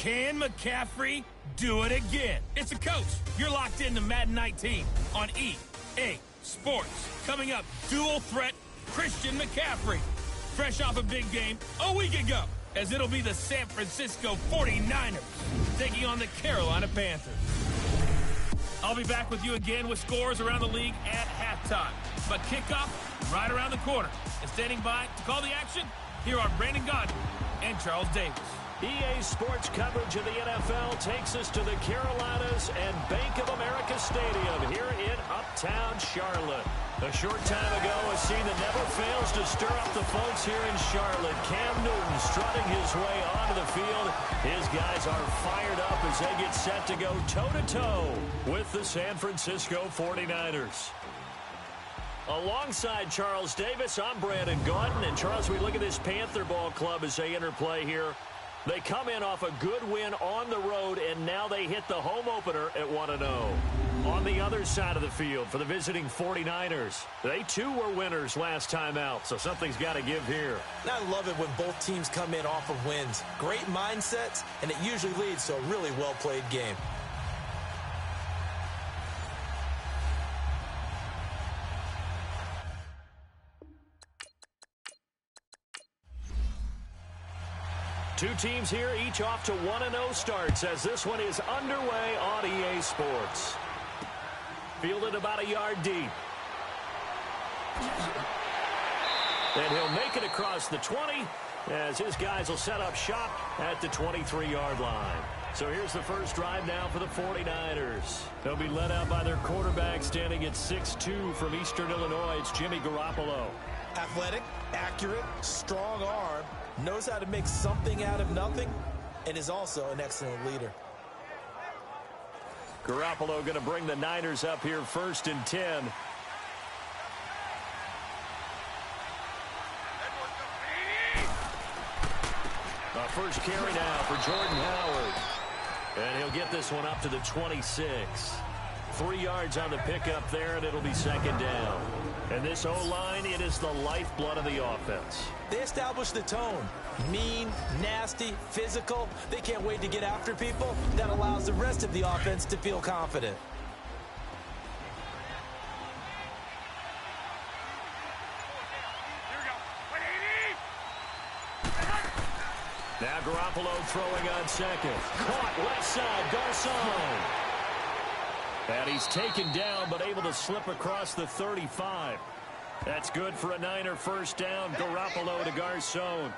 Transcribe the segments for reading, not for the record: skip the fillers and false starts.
Can McCaffrey do it again? It's a coach. You're locked into Madden 19 on EA Sports. Coming up, dual threat Christian McCaffrey. Fresh off a big game a week ago, as it'll be the San Francisco 49ers taking on the Carolina Panthers. I'll be back with you again with scores around the league at halftime. But kickoff right around the corner. And standing by to call the action, here are Brandon Gaudin and Charles Davis. EA Sports coverage of the NFL takes us to the Carolinas and Bank of America Stadium here in Uptown Charlotte. A short time ago, a scene that never fails to stir up the folks here in Charlotte. Cam Newton strutting his way onto the field. His guys are fired up as they get set to go toe-to-toe with the San Francisco 49ers. Alongside Charles Davis, I'm Brandon Gaudin. And Charles, we look at this Panther ball club as they interplay here. They come in off a good win on the road, and now they hit the home opener at 1-0. On the other side of the field for the visiting 49ers, they too were winners last time out, so something's got to give here. I love it when both teams come in off of wins. Great mindsets, and it usually leads to a really well-played game. Two teams here, each off to 1-0 starts as this one is underway on EA Sports. Fielded about a yard deep. And he'll make it across the 20 as his guys will set up shop at the 23-yard line. So here's the first drive now for the 49ers. They'll be led out by their quarterback standing at 6'2" from Eastern Illinois. It's Jimmy Garoppolo. Athletic, accurate, strong arm, knows how to make something out of nothing, and is also an excellent leader. Garoppolo going to bring the Niners up here 1st and 10. First carry now for Jordan Howard. And he'll get this one up to the 26. 3 yards on the pickup there, and it'll be 2nd down. And this O-line, it is the lifeblood of the offense. They establish the tone. Mean, nasty, physical. They can't wait to get after people. That allows the rest of the offense to feel confident. Now Garoppolo throwing on second. Caught left side, Garcon. And he's taken down, but able to slip across the 35. That's good for a Niner first down. Garoppolo to Garcon.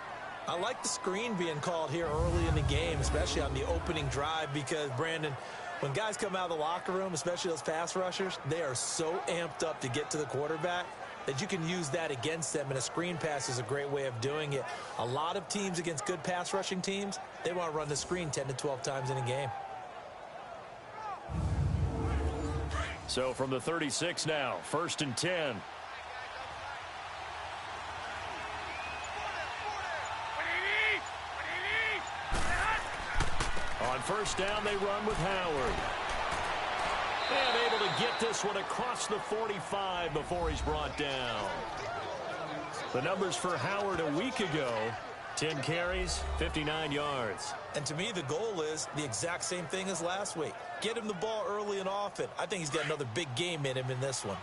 I like the screen being called here early in the game, especially on the opening drive, because, Brandon, when guys come out of the locker room, especially those pass rushers, they are so amped up to get to the quarterback that you can use that against them, and a screen pass is a great way of doing it. A lot of teams against good pass rushing teams, they want to run the screen 10 to 12 times in a game. So from the 36 now, 1st and 10. On first down, they run with Howard. And able to get this one across the 45 before he's brought down. The numbers for Howard a week ago, 10 carries, 59 yards. And to me, the goal is the exact same thing as last week. Get him the ball early and often. I think he's got another big game in him in this one.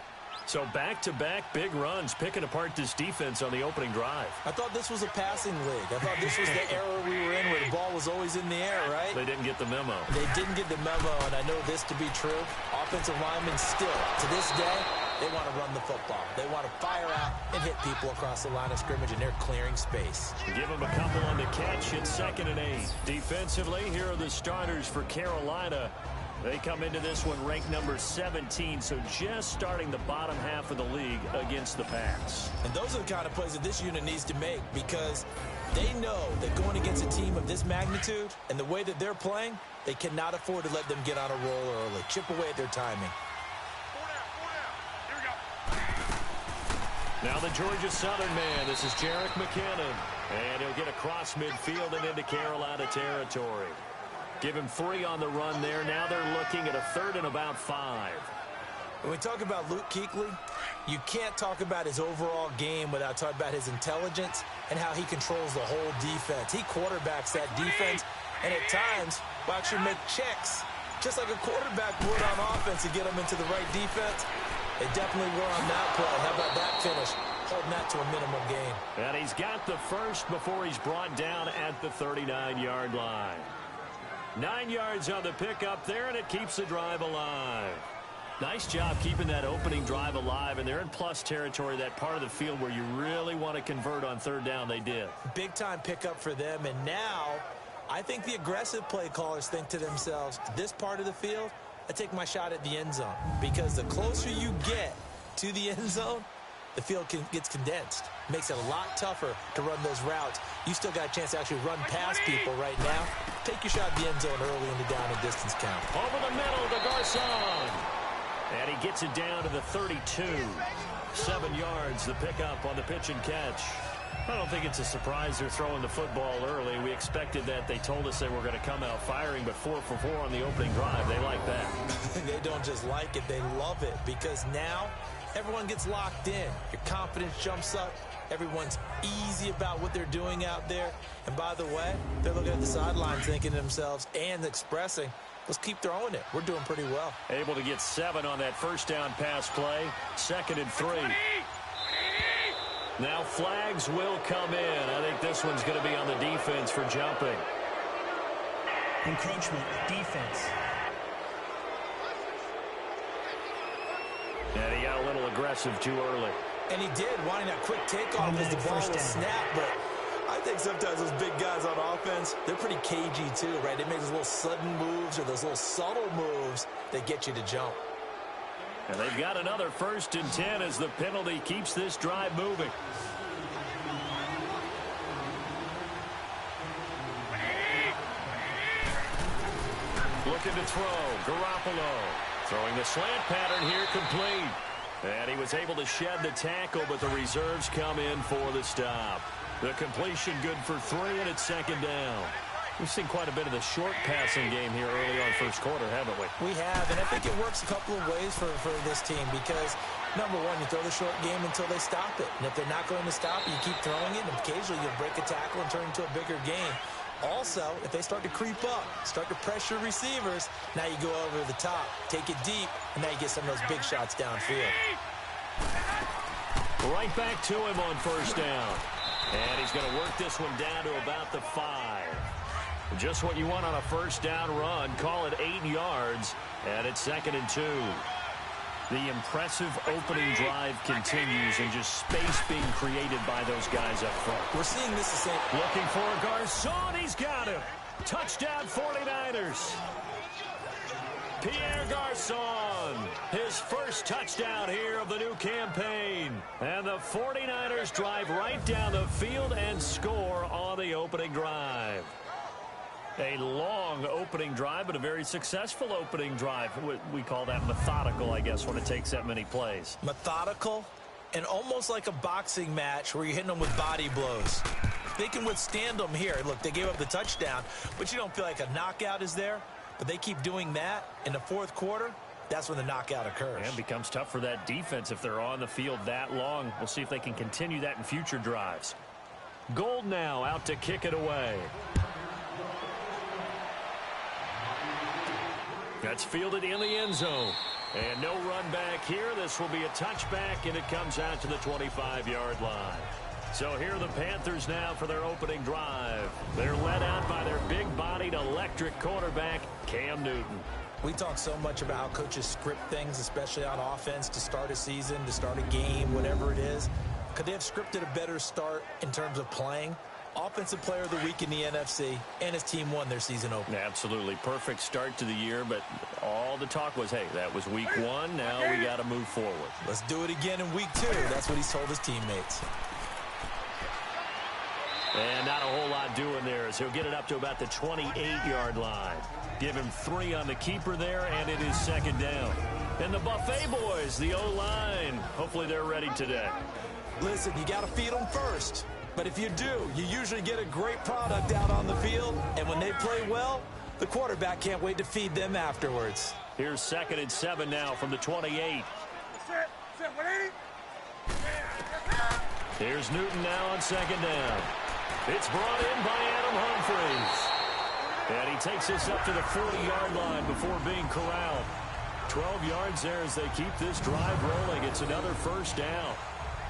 So back-to-back big runs, picking apart this defense on the opening drive. I thought this was a passing league. I thought this was the era we were in where the ball was always in the air, right? They didn't get the memo. They didn't get the memo, and I know this to be true. Offensive linemen still, to this day, they want to run the football. They want to fire out and hit people across the line of scrimmage, and they're clearing space. Give them a couple on the catch. It's 2nd and 8. Defensively, here are the starters for Carolina. They come into this one ranked number 17, so just starting the bottom half of the league against the pass. And those are the kind of plays that this unit needs to make, because they know that going against a team of this magnitude and the way that they're playing, they cannot afford to let them get on a roll early. Chip away at their timing. Now the Georgia Southern man, this is Jerick McKinnon. And he'll get across midfield and into Carolina territory. Give him 3 on the run there. Now they're looking at a 3rd and about 5. When we talk about Luke Kuechly, you can't talk about his overall game without talking about his intelligence and how he controls the whole defense. He quarterbacks that defense And at times, we'll actually make checks, just like a quarterback would on offense, to get them into the right defense. They definitely were on that play. How about that finish? Holding that to a minimum gain. And he's got the first before he's brought down at the 39-yard line. 9 yards on the pickup there, and it keeps the drive alive. Nice job keeping that opening drive alive, and they're in plus territory, that part of the field where you really want to convert on third down. They did. Big-time pickup for them, and now I think the aggressive play callers think to themselves, this part of the field, I take my shot at the end zone, because the closer you get to the end zone, the field gets condensed. Makes it a lot tougher to run those routes. You still got a chance to actually run past people right now. Take your shot at the end zone early in the down and distance count. Over the middle to Garcon. And he gets it down to the 32. 7 yards, the pickup on the pitch and catch. I don't think it's a surprise they're throwing the football early. We expected that. They told us they were going to come out firing, but 4 for 4 on the opening drive. They like that. They don't just like it, they love it, because now everyone gets locked in. Your confidence jumps up. Everyone's easy about what they're doing out there. And by the way, they're looking at the sidelines thinking to themselves and expressing, let's keep throwing it. We're doing pretty well. Able to get 7 on that first down pass play. 2nd and 3. Now flags will come in. I think this one's going to be on the defense for jumping. Encroachment, defense. And he got a little aggressive too early. And he did, wanting that quick takeoff as the ball was snapped. But I think sometimes those big guys on offense, they're pretty cagey too, right? They make those little sudden moves or those little subtle moves that get you to jump. And they've got another 1st and 10 as the penalty keeps this drive moving. Looking to throw, Garoppolo. Throwing the slant pattern here, complete. And he was able to shed the tackle, but the reserves come in for the stop. The completion good for 3, and it's 2nd down. We've seen quite a bit of the short passing game here early on first quarter, haven't we? We have, and I think it works a couple of ways for this team because, number one, you throw the short game until they stop it. And if they're not going to stop it, you keep throwing it, and occasionally you'll break a tackle and turn it into a bigger game. Also, if they start to creep up, start to pressure receivers, now you go over the top, take it deep, and now you get some of those big shots downfield. Right back to him on first down. And he's going to work this one down to about the 5. Just what you want on a first down run. Call it 8 yards, and it's 2nd and 2. The impressive opening drive continues, and just space being created by those guys up front. We're seeing this the same. Looking for Garcon. He's got him. Touchdown 49ers. Pierre Garcon, his first touchdown here of the new campaign. And the 49ers drive right down the field and score on the opening drive. A long opening drive, but a very successful opening drive. We call that methodical, I guess, when it takes that many plays. Methodical and almost like a boxing match where you're hitting them with body blows. They can withstand them here. Look, they gave up the touchdown, but you don't feel like a knockout is there. But they keep doing that in the 4th quarter. That's when the knockout occurs. And it becomes tough for that defense if they're on the field that long. We'll see if they can continue that in future drives. Gold now out to kick it away. That's fielded in the end zone. And no run back here. This will be a touchback, and it comes out to the 25-yard line. So here are the Panthers now for their opening drive. They're led out by their big-bodied electric quarterback, Cam Newton. We talk so much about how coaches script things, especially on offense, to start a season, to start a game, whatever it is. Could they have scripted a better start in terms of playing? Offensive Player of the Week in the NFC, and his team won their season opener. Absolutely. Perfect start to the year, but all the talk was, hey, that was week 1. Now we got to move forward. Let's do it again in week 2. That's what he's told his teammates. And not a whole lot doing there as he'll get it up to about the 28-yard line. Give him 3 on the keeper there, and it is 2nd down. And the Buffet boys, the O-line, hopefully they're ready today. Listen, you got to feed them first. But if you do, you usually get a great product out on the field. And when they play well, the quarterback can't wait to feed them afterwards. Here's 2nd and 7 now from the 28. Here's Newton now on 2nd down. It's brought in by Adam Humphries. And he takes this up to the 40-yard line before being corralled. 12 yards there as they keep this drive rolling. It's another first down.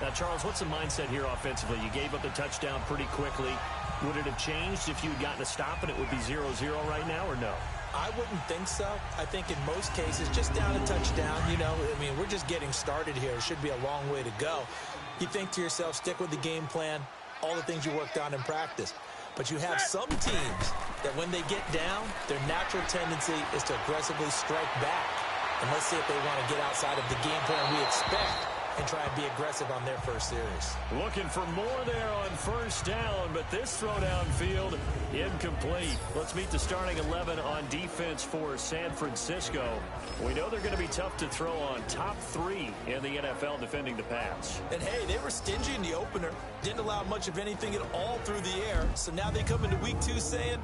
Now, Charles, what's the mindset here offensively? You gave up the touchdown pretty quickly. Would it have changed if you had gotten a stop and it would be 0-0 right now, or no? I wouldn't think so. I think in most cases, just down a touchdown, you know, I mean, we're just getting started here. It should be a long way to go. You think to yourself, stick with the game plan, all the things you worked on in practice. But you have some teams that when they get down, their natural tendency is to aggressively strike back. And let's see if they want to get outside of the game plan we expect and try and be aggressive on their first series. Looking for more there on first down, but this throw downfield incomplete. Let's meet the starting 11 on defense for San Francisco. We know they're going to be tough to throw on. Top 3 in the NFL defending the pass. And hey, they were stingy in the opener. Didn't allow much of anything at all through the air. So now they come into week 2 saying,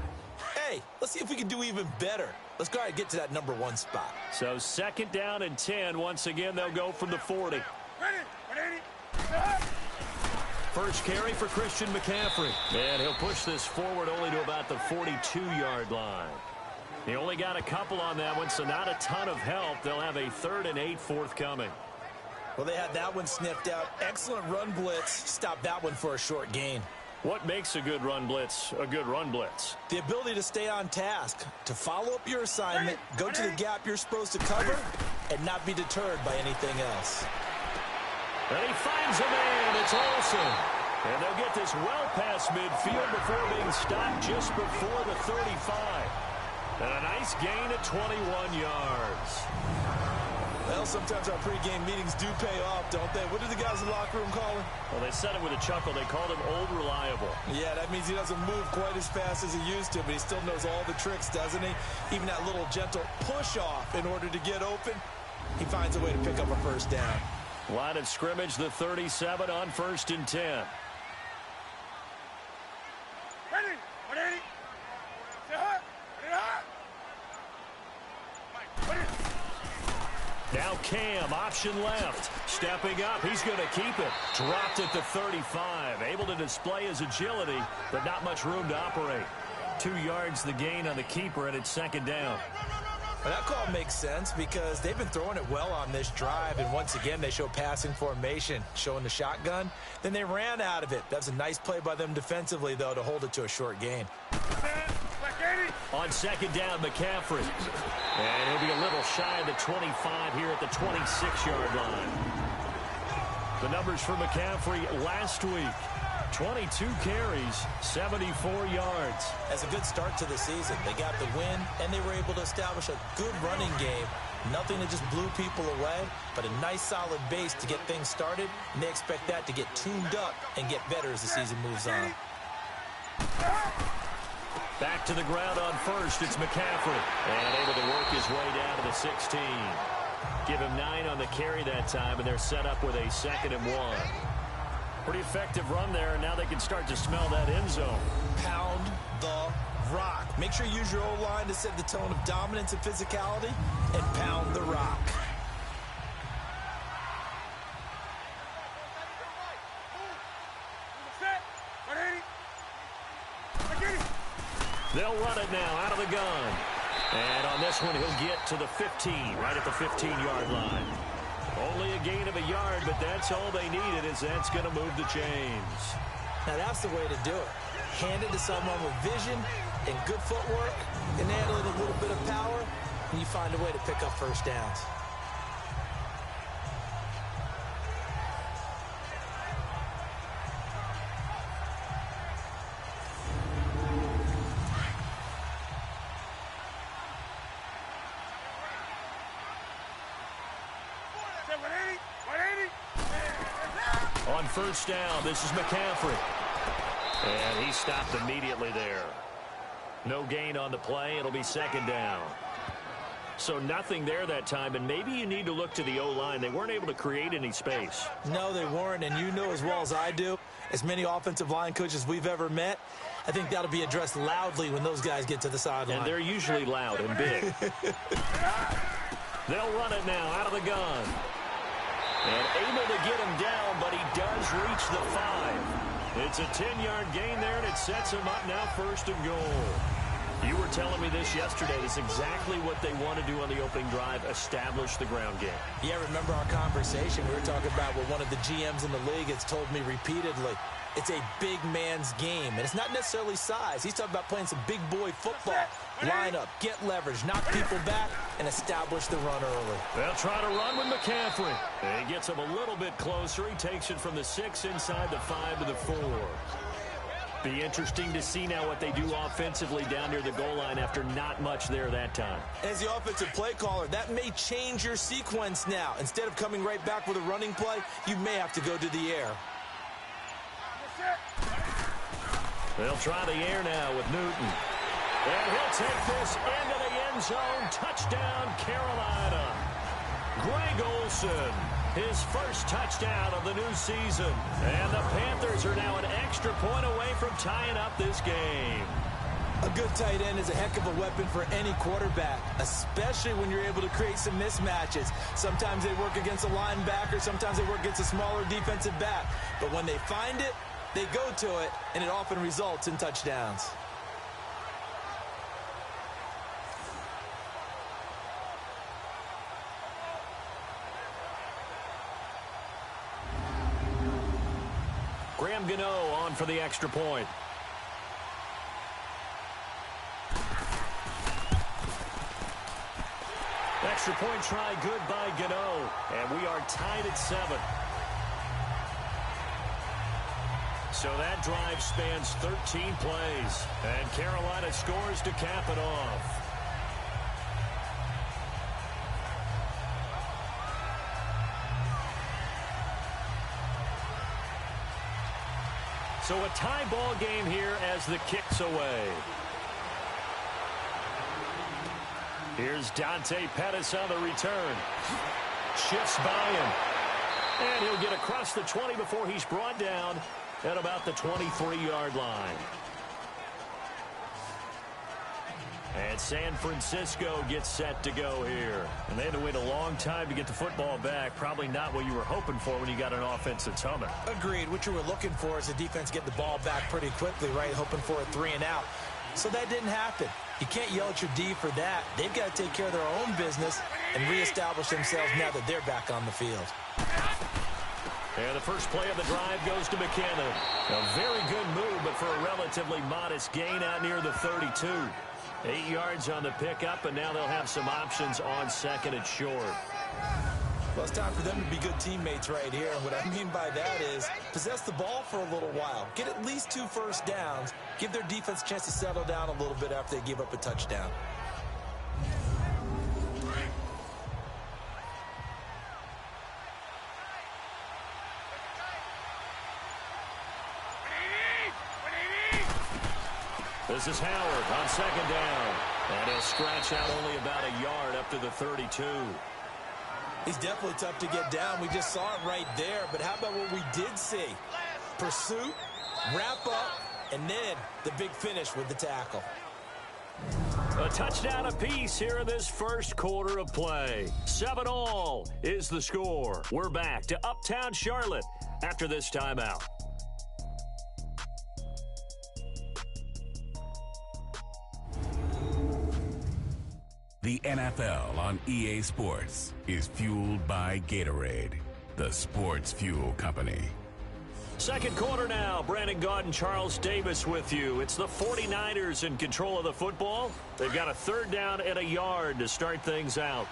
hey, let's see if we can do even better. Let's go ahead and get to that number 1 spot. So second down and 10. Once again, they'll go from the 40. First carry for Christian McCaffrey. And he'll push this forward only to about the 42-yard line. He only got a couple on that one, so not a ton of help. They'll have a 3rd and 8 forthcoming. Well, they had that one sniffed out. Excellent run blitz. Stopped that one for a short gain. What makes a good run blitz a good run blitz? The ability to stay on task, to follow up your assignment, go to the gap you're supposed to cover, and not be deterred by anything else. And he finds a man. It's Olsen. And they'll get this well past midfield before being stopped just before the 35. And a nice gain at 21 yards. Well, sometimes our pregame meetings do pay off, don't they? What did the guys in the locker room call him? Well, they said it with a chuckle. They called him Old Reliable. Yeah, that means he doesn't move quite as fast as he used to, but he still knows all the tricks, doesn't he? Even that little gentle push-off in order to get open, he finds a way to pick up a first down. Line of scrimmage, the 37 on 1st and 10. Now Cam, option left. Stepping up, he's going to keep it. Dropped at the 35. Able to display his agility, but not much room to operate. 2 yards the gain on the keeper, and it's second down. Well, that call makes sense because they've been throwing it well on this drive, and once again they show passing formation, showing the shotgun. Then they ran out of it. That's a nice play by them defensively, though, to hold it to a short gain. On second down, McCaffrey. And he'll be a little shy of the 25 here at the 26-yard line. The numbers for McCaffrey last week. 22 carries, 74 yards. That's a good start to the season. They got the win, and they were able to establish a good running game. Nothing that just blew people away, but a nice solid base to get things started, and they expect that to get tuned up and get better as the season moves on. Back to the ground on first, it's McCaffrey. And able to work his way down to the 16. Give him 9 on the carry that time, and they're set up with a 2nd and 1. Pretty effective run there, and now they can start to smell that end zone. Pound the rock. Make sure you use your O-line to set the tone of dominance and physicality, and pound the rock. They'll run it now out of the gun. And on this one, he'll get to the 15, right at the 15-yard line. Only a gain of a yard, but that's all they needed, as that's going to move the chains. Now, that's the way to do it. Hand it to someone with vision and good footwork, and add a little bit of power, and you find a way to pick up first downs. On first down, this is McCaffrey. And he stopped immediately there. No gain on the play. It'll be second down. So nothing there that time, and maybe you need to look to the O-line. They weren't able to create any space. No, they weren't, and you know as well as I do, as many offensive line coaches we've ever met, I think that'll be addressed loudly when those guys get to the sideline. And they're usually loud and big. They'll run it now out of the gun. And able to get him down, but he does reach the 5. It's a 10-yard gain there, and it sets him up now 1st and goal. You were telling me this yesterday. That's exactly what they want to do on the opening drive, establish the ground game. Yeah, remember our conversation? We were talking about what one of the GMs in the league has told me repeatedly. It's a big man's game, and it's not necessarily size. He's talking about playing some big boy football. Line up, get leverage, knock people back, and establish the run early. They'll try to run with McCaffrey. He gets him a little bit closer. He takes it from the 6 inside the 5 to the 4. Be interesting to see now what they do offensively down near the goal line after not much there that time. As the offensive play caller, that may change your sequence now. Instead of coming right back with a running play, you may have to go to the air. They'll try the air now with Newton. And he'll take this into the end zone. Touchdown, Carolina. Greg Olsen, his first touchdown of the new season. And the Panthers are now an extra point away from tying up this game. A good tight end is a heck of a weapon for any quarterback, especially when you're able to create some mismatches. Sometimes they work against a linebacker, sometimes they work against a smaller defensive back. But when they find it, they go to it, and it often results in touchdowns. Graham Gano on for the extra point. Extra point try good by Gano, and we are tied at 7. So that drive spans 13 plays, and Carolina scores to cap it off. So a tie ball game here as the kick's away. Here's Dante Pettis on the return. Shifts by him. And he'll get across the 20 before he's brought down at about the 23-yard line. And San Francisco gets set to go here. And they had to wait a long time to get the football back. Probably not what you were hoping for when you got an offense that's humming. Agreed. What you were looking for is the defense get the ball back pretty quickly, right? Hoping for a 3 and out. So that didn't happen. You can't yell at your D for that. They've got to take care of their own business and reestablish themselves now that they're back on the field. And the first play of the drive goes to McKinnon. A very good move, but for a relatively modest gain out near the 32. 8 yards on the pickup, and now they'll have some options on second and short. Well, it's time for them to be good teammates right here. And what I mean by that is possess the ball for a little while. Get at least 2 first downs. Give their defense a chance to settle down a little bit after they give up a touchdown. This is Howard on second down. And he'll scratch out only about a yard up to the 32. He's definitely tough to get down. We just saw it right there. But how about what we did see? Pursuit, wrap up, and then the big finish with the tackle. A touchdown apiece here in this first quarter of play. 7-all is the score. We're back to Uptown Charlotte after this timeout. The NFL on EA Sports is fueled by Gatorade, the sports fuel company. Second quarter now. Brandon Gaudin and Charles Davis with you. It's the 49ers in control of the football. They've got a third down and a yard to start things out.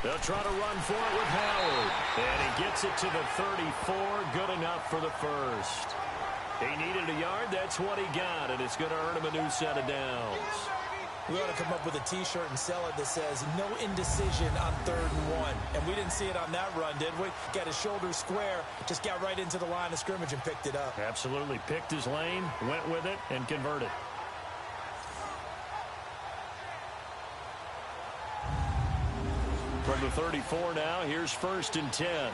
They'll try to run for it with Howard. And he gets it to the 34. Good enough for the first. He needed a yard. That's what he got, and it's going to earn him a new set of downs. We ought to come up with a T-shirt and sell it that says, no indecision on 3rd and 1. And we didn't see it on that run, did we? Got his shoulders square, just got right into the line of scrimmage and picked it up. Absolutely. Picked his lane, went with it, and converted. From the 34 now, here's 1st and 10.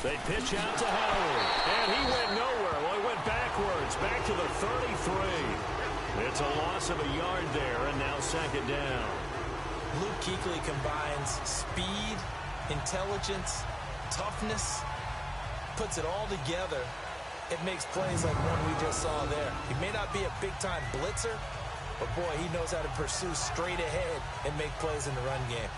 They pitch out to Howard, and he went nowhere. Well, he went backwards, back to the 33. It's a loss of a yard there, and now second down. Luke Kuechly combines speed, intelligence, toughness, puts it all together. It makes plays like one we just saw there. He may not be a big-time blitzer, but boy, he knows how to pursue straight ahead and make plays in the run game.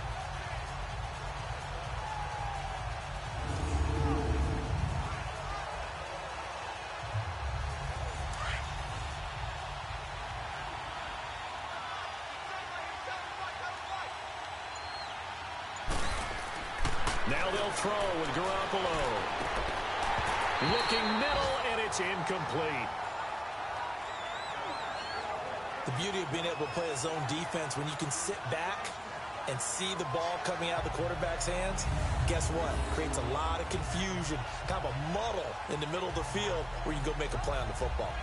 Now they'll throw with Garoppolo. Looking middle, and it's incomplete. The beauty of being able to play a zone defense when you can sit back and see the ball coming out of the quarterback's hands, guess what? Creates a lot of confusion, kind of a muddle in the middle of the field where you can go make a play on the football.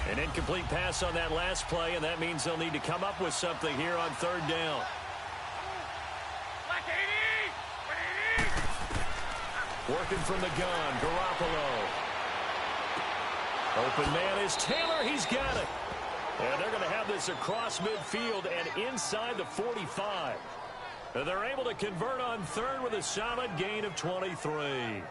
An incomplete pass on that last play, and that means they'll need to come up with something here on third down. Working from the gun, Garoppolo. Open man is Taylor. He's got it. And they're going to have this across midfield and inside the 45. And they're able to convert on third with a solid gain of 23.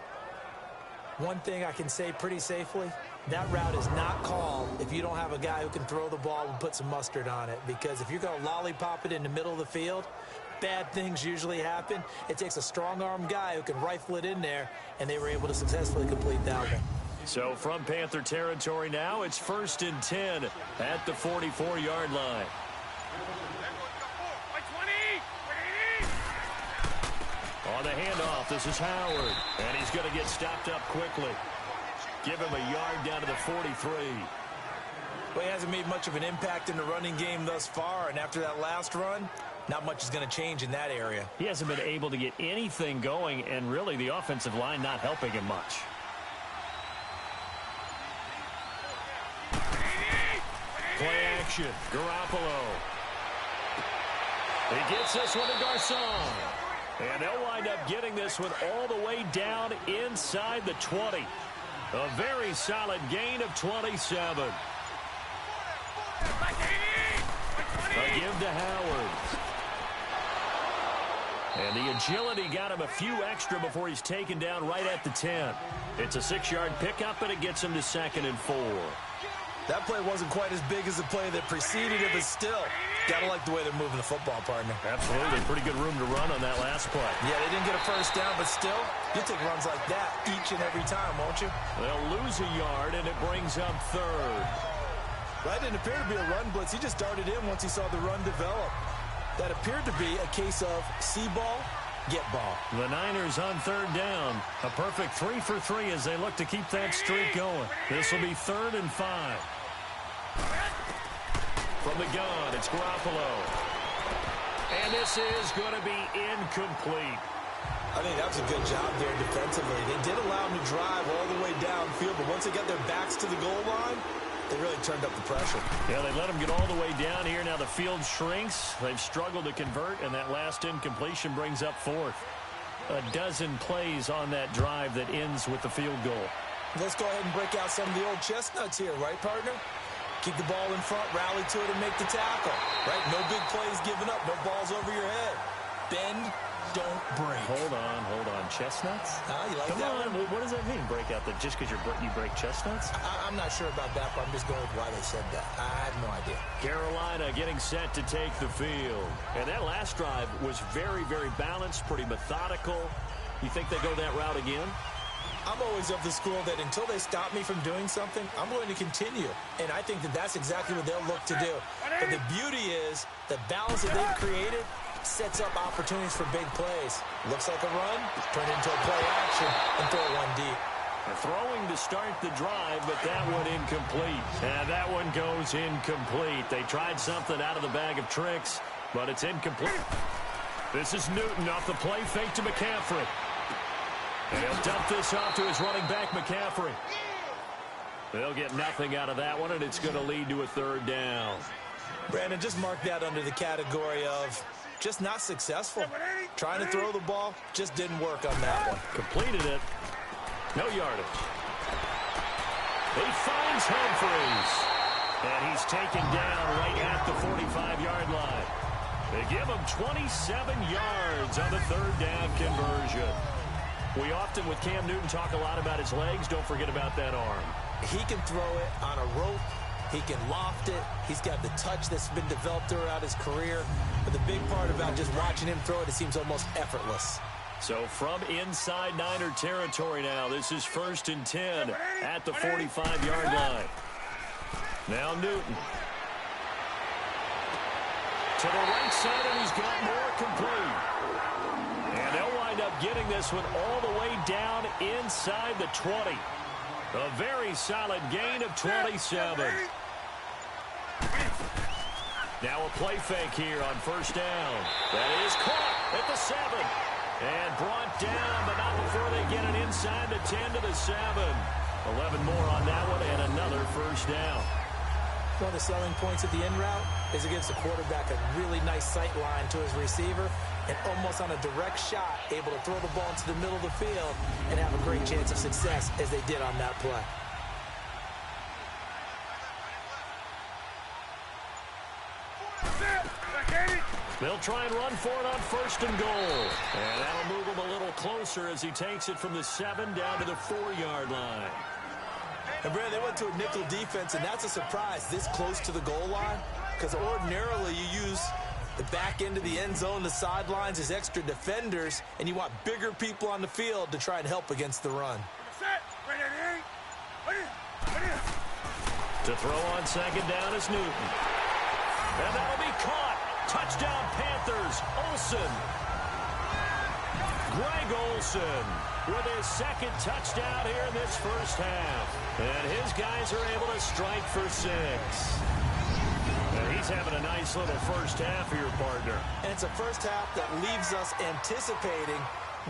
One thing I can say pretty safely, that route is not called if you don't have a guy who can throw the ball and put some mustard on it. Because if you're going to lollipop it in the middle of the field, bad things usually happen. It takes a strong-arm guy who can rifle it in there, and they were able to successfully complete that one. So from Panther territory now, it's 1st and 10 at the 44-yard line. On the handoff, this is Howard, and he's going to get stopped up quickly. Give him a yard down to the 43. Well, he hasn't made much of an impact in the running game thus far, and after that last run, not much is going to change in that area. He hasn't been able to get anything going, and really the offensive line not helping him much. Play action, Garoppolo. He gets this one to Garcon. And they'll wind up getting this one all the way down inside the 20. A very solid gain of 27. A give to Howard. And the agility got him a few extra before he's taken down right at the 10. It's a 6-yard pickup, and it gets him to 2nd and 4. That play wasn't quite as big as the play that preceded it, but still, gotta like the way they're moving the football, partner. Absolutely. Pretty good room to run on that last play. Yeah, they didn't get a first down, but still, you'll take runs like that each and every time, won't you? They'll lose a yard, and it brings up 3rd. That didn't appear to be a run blitz. He just darted in once he saw the run develop. That appeared to be a case of see ball, get ball. The Niners on 3rd down. A perfect 3 for 3 as they look to keep that streak going. This will be 3rd and 5. From the gun, it's Garoppolo. And this is going to be incomplete. I think that was a good job there defensively. They did allow them to drive all the way downfield, but once they got their backs to the goal line, they really turned up the pressure. Yeah, they let them get all the way down here. Now the field shrinks. They've struggled to convert, and that last incompletion brings up 4th. A dozen plays on that drive that ends with the field goal. Let's go ahead and break out some of the old chestnuts here, right, partner? Keep the ball in front, rally to it, and make the tackle. Right? No big plays given up, no balls over your head. Bend, don't break. Hold on. Chestnuts? You like Come that on. one? What does that mean, break out? That just because you break chestnuts? I'm not sure about that, but I'm just going with why they said that. I have no idea. Carolina getting set to take the field. And that last drive was very, very balanced, pretty methodical. You think they go that route again? I'm always of the school that until they stop me from doing something, I'm going to continue. And I think that that's exactly what they'll look to do. But the beauty is the balance that they've created sets up opportunities for big plays. Looks like a run, turn into a play action, and throw one deep. They're throwing to start the drive, but that one incomplete. And that one goes incomplete. They tried something out of the bag of tricks, but it's incomplete. This is Newton off the play fake to McCaffrey. And he'll dump this off to his running back, McCaffrey. They'll get nothing out of that one, and it's going to lead to a 3rd down. Brandon, just mark that under the category of just not successful. Trying to throw the ball, just didn't work on that one. Completed it. No yardage. He finds Humphries. And he's taken down right at the 45-yard line. They give him 27 yards on the third down conversion. We often, with Cam Newton, talk a lot about his legs. Don't forget about that arm. He can throw it on a rope. He can loft it. He's got the touch that's been developed throughout his career. But the big part about just watching him throw it, it seems almost effortless. So from inside Niner territory now, this is 1st and 10 at the 45-yard line. Now Newton. To the right side, and he's got more complete. And they'll wind up getting this one all the way down inside the 20. A very solid gain of 27. Now a play fake here on 1st down. That is caught at the 7. And brought down, but not before they get it inside the 10 to the 7. 11 more on that one, and another 1st down. One of the selling points of the in route is it gives the quarterback a really nice sight line to his receiver and almost on a direct shot able to throw the ball into the middle of the field and have a great chance of success as they did on that play. They'll try and run for it on 1st and goal. And that'll move him a little closer as he takes it from the 7 down to the 4-yard line. And, Brad, they went to a nickel defense, and that's a surprise this close to the goal line because ordinarily you use the back end of the end zone, the sidelines as extra defenders, and you want bigger people on the field to try and help against the run. To throw on 2nd down is Newton. And that'll be caught. Touchdown Panthers. Olsen. Greg Olsen with his 2nd touchdown here in this 1st half. And his guys are able to strike for 6. And he's having a nice little 1st half here, partner. And it's a 1st half that leaves us anticipating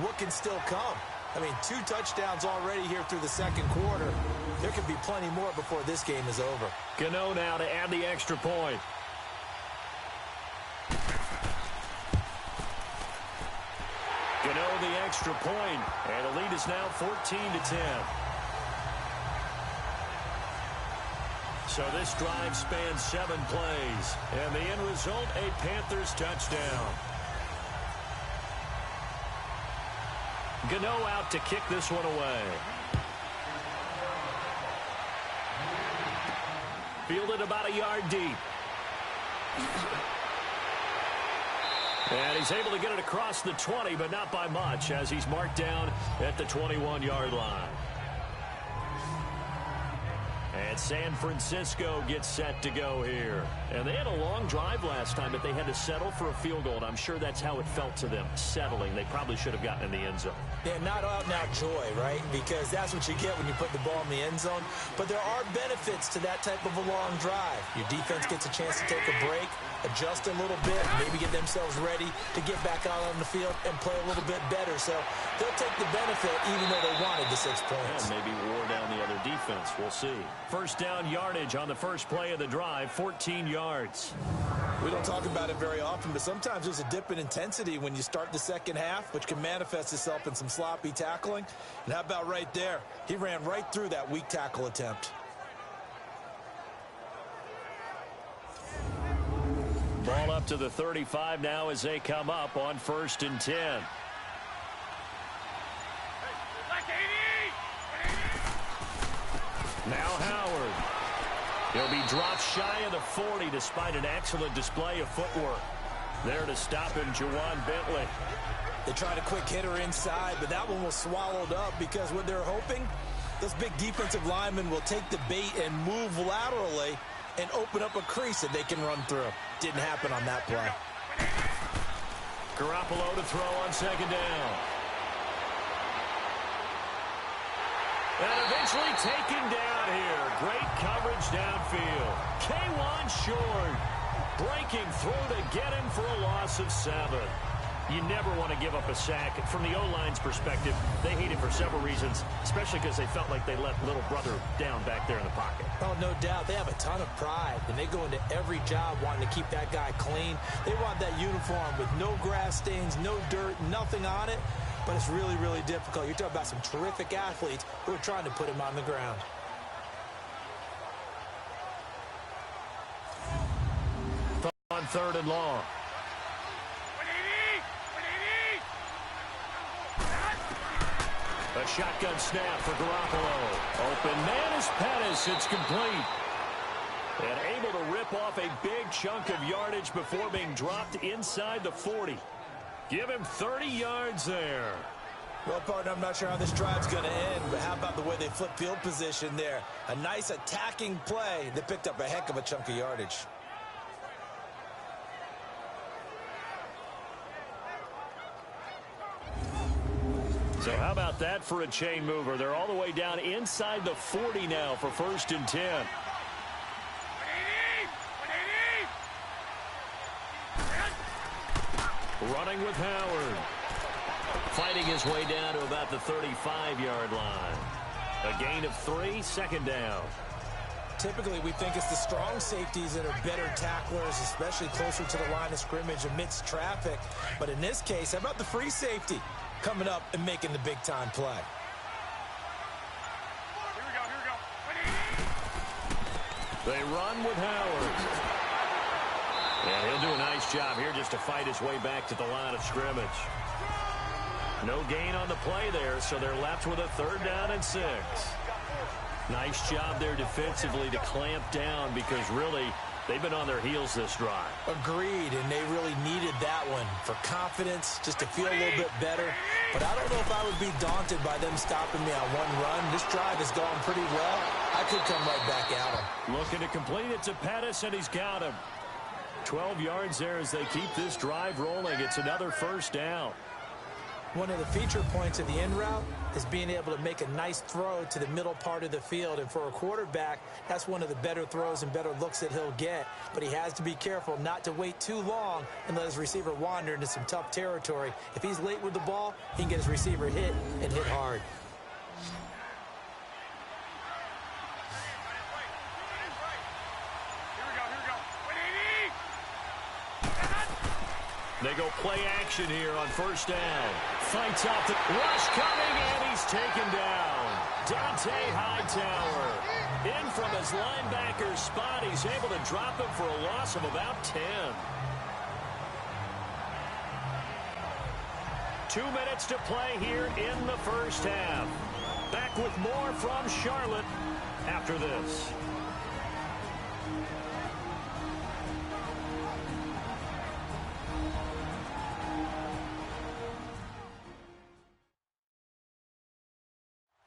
what can still come. I mean, 2 touchdowns already here through the 2nd quarter. There could be plenty more before this game is over. Gano now to add the extra point. Gano the extra point, and the lead is now 14-10. So this drive spans 7 plays, and the end result, a Panthers touchdown. Gano out to kick this one away. Fielded about a yard deep. And he's able to get it across the 20, but not by much, as he's marked down at the 21-yard line. And San Francisco gets set to go here. And they had a long drive last time, but they had to settle for a field goal. And I'm sure that's how it felt to them, settling. They probably should have gotten in the end zone. Yeah, not out-and-out joy, right? Because that's what you get when you put the ball in the end zone. But there are benefits to that type of a long drive. Your defense gets a chance to take a break, adjust a little bit, maybe get themselves ready to get back out on the field and play a little bit better. So they'll take the benefit even though they wanted the 6 points. And maybe wore down the other defense. We'll see. 1st down yardage on the first play of the drive, 14 yards. We don't talk about it very often, but sometimes there's a dip in intensity when you start the 2nd half, which can manifest itself in some sloppy tackling. And how about right there? He ran right through that weak tackle attempt. Ball up to the 35 now as they come up on 1st and 10. Now Howard. He'll be dropped shy of the 40 despite an excellent display of footwork. There to stop him, Juwan Bentley. They tried a quick hitter inside, but that one was swallowed up because what they're hoping, those big defensive linemen will take the bait and move laterally and open up a crease that they can run through. Didn't happen on that play. Garoppolo to throw on 2nd down. And eventually taken down here. Great coverage downfield. K'Wan short. Breaking through to get him for a loss of 7. You never want to give up a sack. From the O-line's perspective, they hate it for several reasons, especially because they felt like they let little brother down back there in the pocket. Oh, no doubt. They have a ton of pride, and they go into every job wanting to keep that guy clean. They want that uniform with no grass stains, no dirt, nothing on it, but it's really, really difficult. You're talking about some terrific athletes who are trying to put him on the ground. on 3rd and long. A shotgun snap for Garoppolo. Open man is Pettis. It's complete. And able to rip off a big chunk of yardage before being dropped inside the 40. Give him 30 yards there. Well, partner, I'm not sure how this drive's going to end, but how about the way they flip field position there? A nice attacking play that picked up a heck of a chunk of yardage. So how about that for a chain mover? They're all the way down inside the 40 now for 1st and 10. Running with Howard. Fighting his way down to about the 35-yard line. A gain of 3, 2nd down. Typically, we think it's the strong safeties that are better tacklers, especially closer to the line of scrimmage amidst traffic. But in this case, how about the free safety coming up and making the big-time play? They run with Howard. And he'll do a nice job here just to fight his way back to the line of scrimmage. No gain on the play there, so they're left with a 3rd down and 6. Nice job there defensively to clamp down because really they've been on their heels this drive. Agreed, and they really needed that one for confidence, just to feel a little bit better. But I don't know if I would be daunted by them stopping me on one run. This drive has gone pretty well. I could come right back at them. Looking to complete it to Pettis, and he's got him. 12 yards there as they keep this drive rolling. It's another 1st down. One of the feature points of the in route is being able to make a nice throw to the middle part of the field. And for a quarterback, that's one of the better throws and better looks that he'll get. But he has to be careful not to wait too long and let his receiver wander into some tough territory. If he's late with the ball, he can get his receiver hit and hit hard. They go play action here on 1st down. Fights off the rush coming, and he's taken down. Dante Hightower in from his linebacker spot. He's able to drop him for a loss of about 10. 2 minutes to play here in the 1st half. Back with more from Charlotte after this.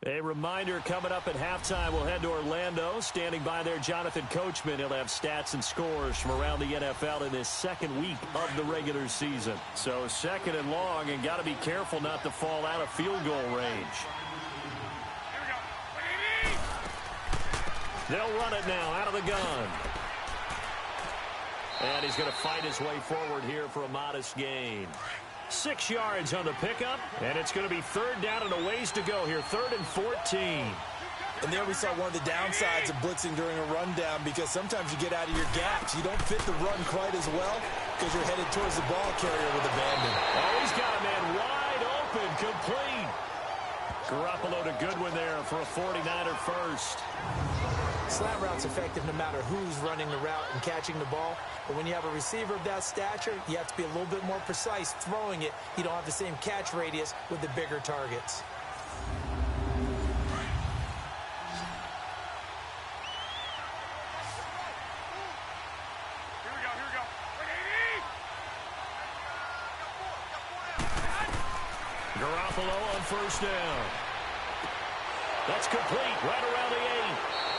A reminder coming up at halftime, we'll head to Orlando. Standing by there, Jonathan Coachman. He'll have stats and scores from around the NFL in this 2nd week of the regular season. So 2nd and long, and got to be careful not to fall out of field goal range. They'll run it now out of the gun. And he's going to fight his way forward here for a modest gain. 6 yards on the pickup, and it's going to be 3rd down and a ways to go here, 3rd and 14. And there we saw one of the downsides of blitzing during a rundown, because sometimes you get out of your gaps. You don't fit the run quite as well because you're headed towards the ball carrier with abandon. Oh, he's got a man wide open, complete. Garoppolo to Goodwin there for a 49er first. Slant route's effective no matter who's running the route and catching the ball. But when you have a receiver of that stature, you have to be a little bit more precise throwing it. You don't have the same catch radius with the bigger targets. Garoppolo on 1st down. That's complete right around the 8.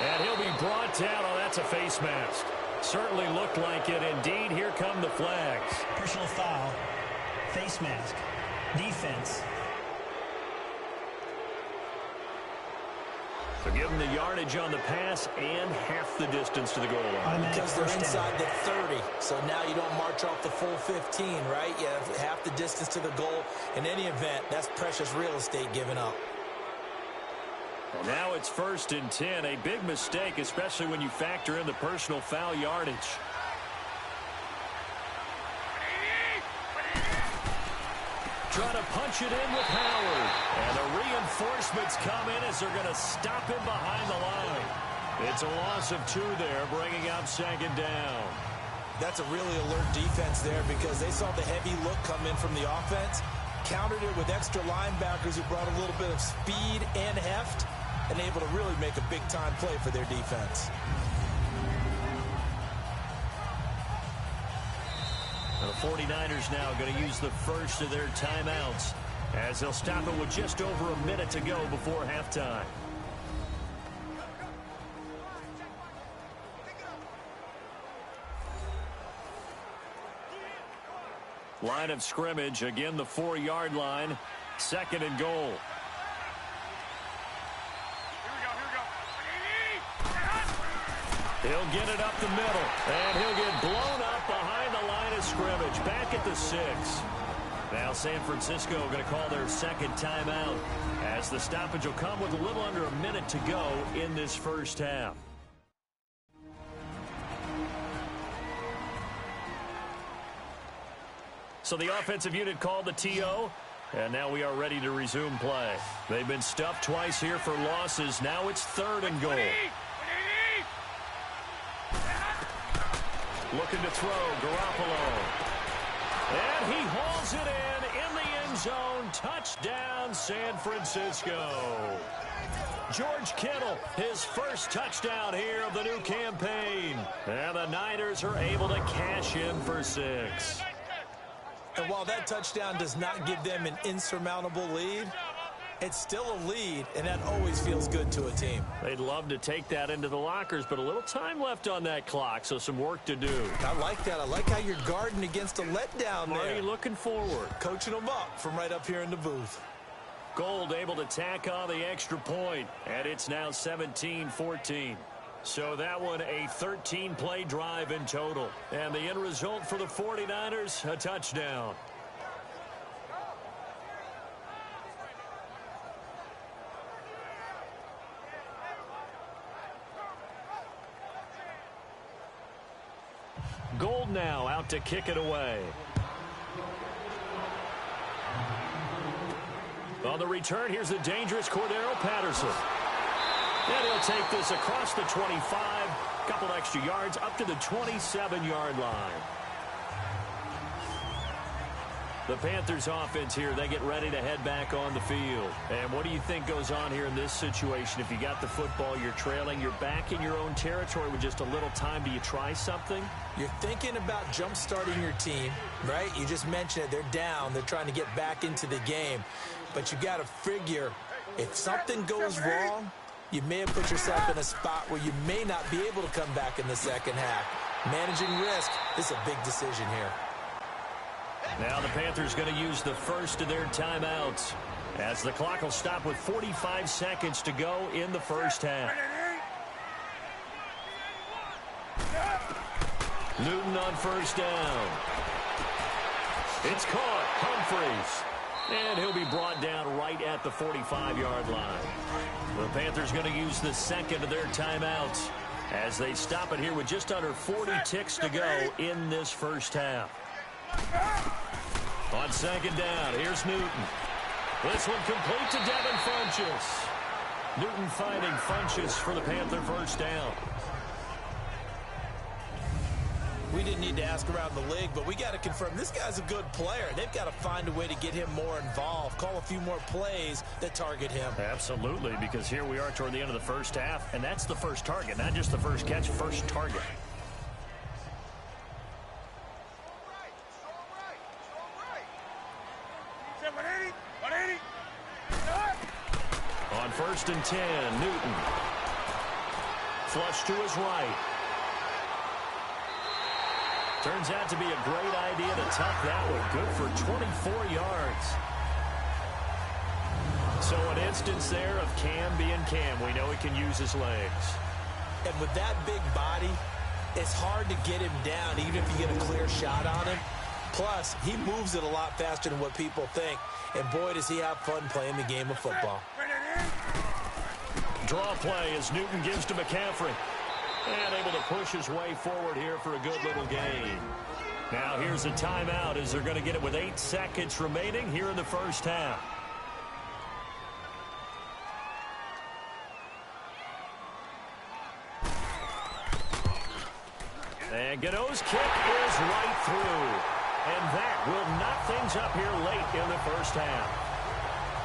And he'll be brought down. Oh, that's a face mask. Certainly looked like it. Indeed, here come the flags. Personal foul, face mask, defense. So give them the yardage on the pass and half the distance to the goal line. Because they're inside the 30. So now you don't march off the full 15, right? You have half the distance to the goal. In any event, that's precious real estate given up. Well, now it's 1st and 10. A big mistake, especially when you factor in the personal foul yardage. Trying to punch it in with Howard. And the reinforcements come in as they're going to stop him behind the line. It's a loss of 2 there, bringing up 2nd down. That's a really alert defense there because they saw the heavy look come in from the offense, countered it with extra linebackers who brought a little bit of speed and heft, and able to really make a big-time play for their defense. The 49ers now going to use the first of their timeouts as they'll stop it with just over a minute to go before halftime. Line of scrimmage, again the 4-yard line, 2nd and goal. He'll get it up the middle, and he'll get blown up behind the line of scrimmage, back at the 6. Now San Francisco going to call their 2nd timeout as the stoppage will come with a little under a minute to go in this first half. So the offensive unit called the TO, and now we are ready to resume play. They've been stuffed twice here for losses. Now it's 3rd and goal. Looking to throw, Garoppolo. And he hauls it in the end zone. Touchdown, San Francisco. George Kittle, his first touchdown here of the new campaign. And the Niners are able to cash in for 6. And while that touchdown does not give them an insurmountable lead, it's still a lead, and that always feels good to a team. They'd love to take that into the lockers, but a little time left on that clock, so some work to do. I like that. I like how you're guarding against a letdown there. Are you looking forward? Coaching them up from right up here in the booth. Gold able to tack on the extra point, and it's now 17-14. So that one a 13-play drive in total. And the end result for the 49ers, a touchdown. Gold now out to kick it away. On the return, here's the dangerous Cordero Patterson. And he'll take this across the 25, couple extra yards up to the 27-yard line. The Panthers offense here, they get ready to head back on the field. And what do you think goes on here in this situation? If you got the football, you're trailing, you're back in your own territory with just a little time. Do you try something? You're thinking about jump-starting your team, right? You just mentioned it. They're down. They're trying to get back into the game. But you got to figure, if something goes wrong, you may have put yourself in a spot where you may not be able to come back in the second half. Managing risk is a big decision here. Now the Panthers going to use the first of their timeouts as the clock will stop with 45 seconds to go in the first half. Newton on first down. It's caught. Humphreys. And he'll be brought down right at the 45-yard line. The Panthers going to use the second of their timeouts as they stop it here with just under 40 ticks to go in this first half. On second down, here's Newton. This one complete to Devin Funchess. Newton finding Funchess for the Panther first down. We didn't need to ask around the league, but we got to confirm this guy's a good player. They've got to find a way to get him more involved, call a few more plays that target him. Absolutely, because here we are toward the end of the first half, and that's the first target, not just the first catch, first target. On first and 10, Newton. Flush to his right. Turns out to be a great idea to tuck that one. Good for 24 yards. So an instance there of Cam being Cam. We know he can use his legs. And with that big body, it's hard to get him down, even if you get a clear shot on him. Plus, he moves it a lot faster than what people think. And boy, does he have fun playing the game of football. Draw play as Newton gives to McCaffrey. And able to push his way forward here for a good little gain. Now here's a timeout as they're going to get it with 8 seconds remaining here in the first half. And Gano's kick is right through. And that will knock things up here late in the first half.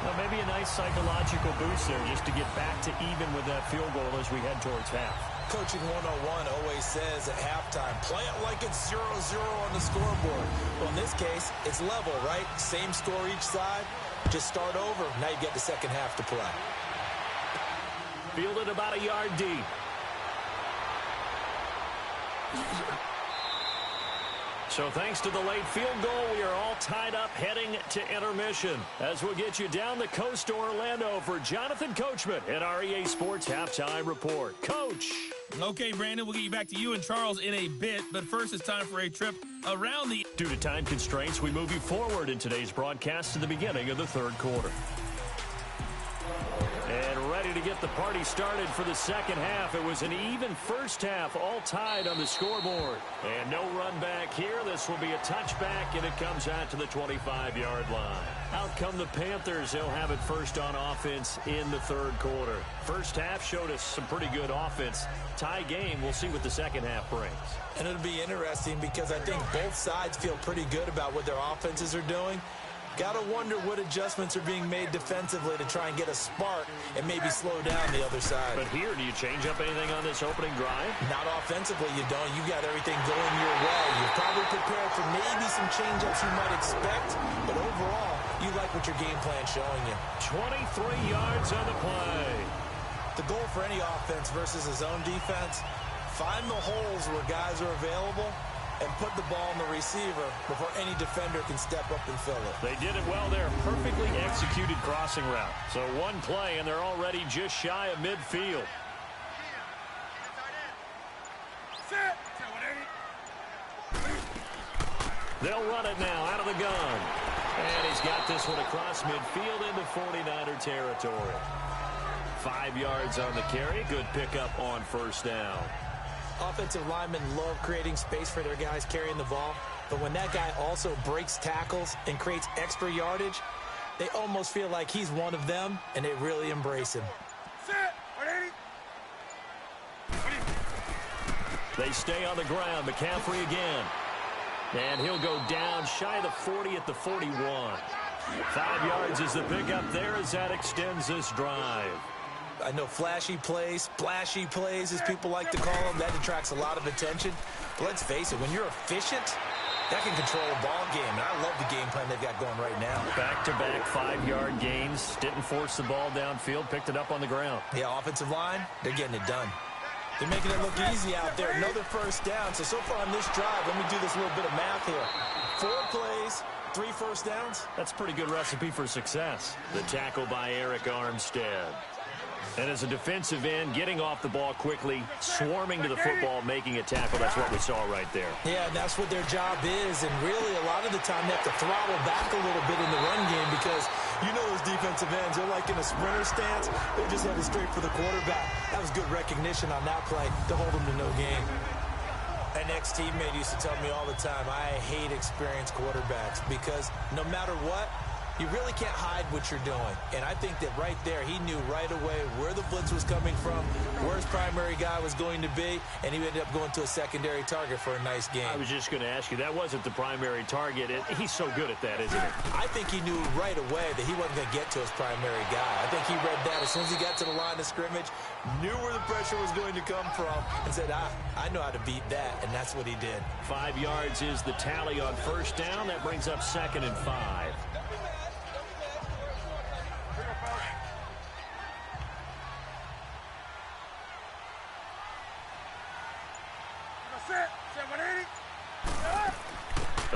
Well, maybe a nice psychological boost there just to get back to even with that field goal as we head towards half. Coaching 101 always says at halftime, play it like it's 0-0 on the scoreboard. Well, in this case, it's level, right? Same score each side. Just start over. Now you get the second half to play. Fielded about a yard deep. So thanks to the late field goal, we are all tied up heading to intermission. As we'll get you down the coast to Orlando for Jonathan Coachman at our EA Sports Halftime Report. Coach. Okay, Brandon, we'll get you back to you and Charles in a bit, but first it's time for a trip around the... Due to time constraints, we move you forward in today's broadcast to the beginning of the third quarter. And ready to get the party started for the second half. It was an even first half, all tied on the scoreboard. And no run back here. This will be a touchback, and it comes out to the 25-yard line. Out come the Panthers. They'll have it first on offense in the third quarter. First half showed us some pretty good offense. Tie game. We'll see what the second half brings. And it'll be interesting because I think both sides feel pretty good about what their offenses are doing. Got to wonder what adjustments are being made defensively to try and get a spark and maybe slow down the other side. But here, do you change up anything on this opening drive? Not offensively, you don't. You got everything going your way. You're probably prepared for maybe some change-ups you might expect, but overall, you like what your game plan's showing you. 23 yards on the play. The goal for any offense versus a zone defense, find the holes where guys are available and put the ball in the receiver before any defender can step up and fill it. They did it well there. Perfectly executed crossing route. So one play, and they're already just shy of midfield. They'll run it now out of the gun. And he's got this one across midfield into 49er territory. 5 yards on the carry. Good pickup on first down. Offensive linemen love creating space for their guys carrying the ball, but when that guy also breaks tackles and creates extra yardage, they almost feel like he's one of them, and they really embrace him. They stay on the ground. McCaffrey again. And he'll go down shy of the 40 at the 41. 5 yards is the pickup there as that extends this drive. I know flashy plays, splashy plays, as people like to call them, that attracts a lot of attention. But let's face it, when you're efficient, that can control a ball game. And I love the game plan they've got going right now. Back-to-back 5-yard gains. Didn't force the ball downfield. Picked it up on the ground. Yeah, offensive line, they're getting it done. They're making it look easy out there. Another first down. So far on this drive, let me do this little bit of math here. 4 plays, 3 first downs. That's a pretty good recipe for success. The tackle by Eric Armstead. And as a defensive end, getting off the ball quickly, swarming to the football, making a tackle. That's what we saw right there. Yeah, and that's what their job is. And really, a lot of the time, they have to throttle back a little bit in the run game because you know those defensive ends, they're like in a sprinter stance. They're just headed straight for the quarterback. That was good recognition on that play to hold them to no gain. An ex-teammate used to tell me all the time, I hate experienced quarterbacks because no matter what, you really can't hide what you're doing. And I think that right there, he knew right away where the blitz was coming from, where his primary guy was going to be, and he ended up going to a secondary target for a nice game. I was just going to ask you, that wasn't the primary target. He's so good at that, isn't he? I think he knew right away that he wasn't going to get to his primary guy. I think he read that as soon as he got to the line of scrimmage, knew where the pressure was going to come from, and said, I know how to beat that, and that's what he did. 5 yards is the tally on first down. That brings up 2nd and 5.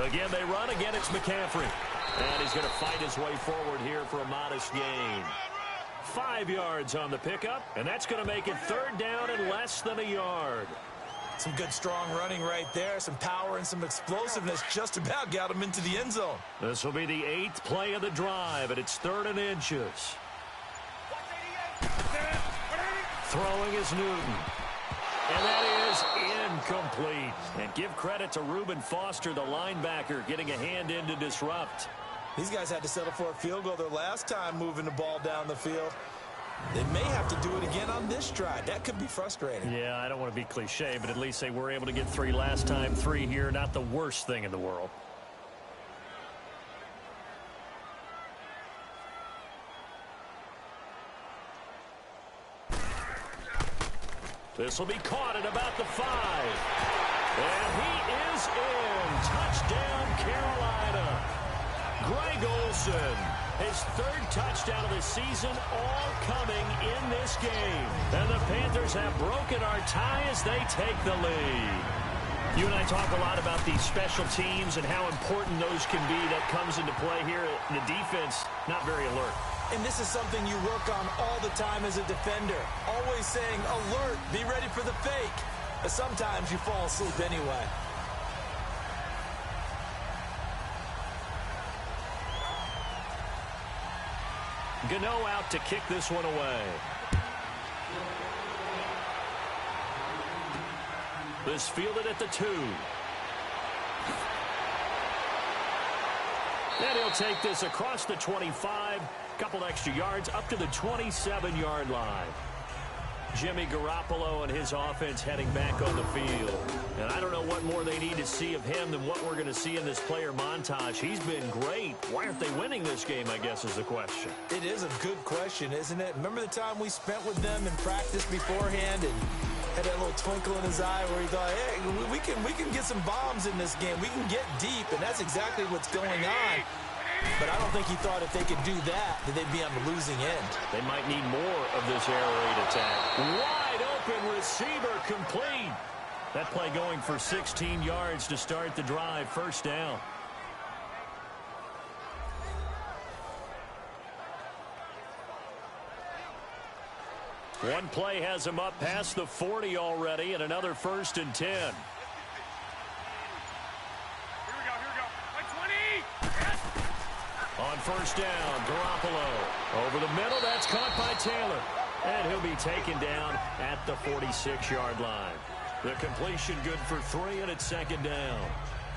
Again, they run. Again, it's McCaffrey. And he's going to fight his way forward here for a modest gain. 5 yards on the pickup, and that's going to make it 3rd down and less than a yard. Some good, strong running right there. Some power and some explosiveness just about got him into the end zone. This will be the 8th play of the drive, and it's 3rd and inches. Throwing is Newton. And that is incomplete. And give credit to Reuben Foster, the linebacker, getting a hand in to disrupt. These guys had to settle for a field goal their last time moving the ball down the field. They may have to do it again on this drive. That could be frustrating. Yeah, I don't want to be cliche, but at least they were able to get 3 last time. 3 here, not the worst thing in the world. This will be caught at about the 5. And he is in. Touchdown, Carolina. Greg Olsen, his 3rd touchdown of the season, all coming in this game. And the Panthers have broken our tie as they take the lead. You and I talk a lot about these special teams and how important those can be. That comes into play here. The defense, not very alert. And this is something you work on all the time as a defender. Always saying, alert, be ready for the fake. But sometimes you fall asleep anyway. Gano out to kick this one away. This fielded at the 2. And he'll take this across the 25. Couple extra yards up to the 27-yard line. Jimmy Garoppolo and his offense heading back on the field. And I don't know what more they need to see of him than what we're going to see in this player montage. He's been great. Why aren't they winning this game, I guess, is the question. It is a good question, isn't it? Remember the time we spent with them in practice beforehand and had that little twinkle in his eye where he thought, hey, we can get some bombs in this game. We can get deep, and that's exactly what's going on. But I don't think he thought if they could do that they'd be on the losing end. They might need more of this air raid attack. Wide open receiver complete. That play going for 16 yards to start the drive. First down. One play has him up past the 40 already, and another 1st and 10. On first down, Garoppolo. Over the middle, that's caught by Taylor. And he'll be taken down at the 46-yard line. The completion good for 3, and it's 2nd down.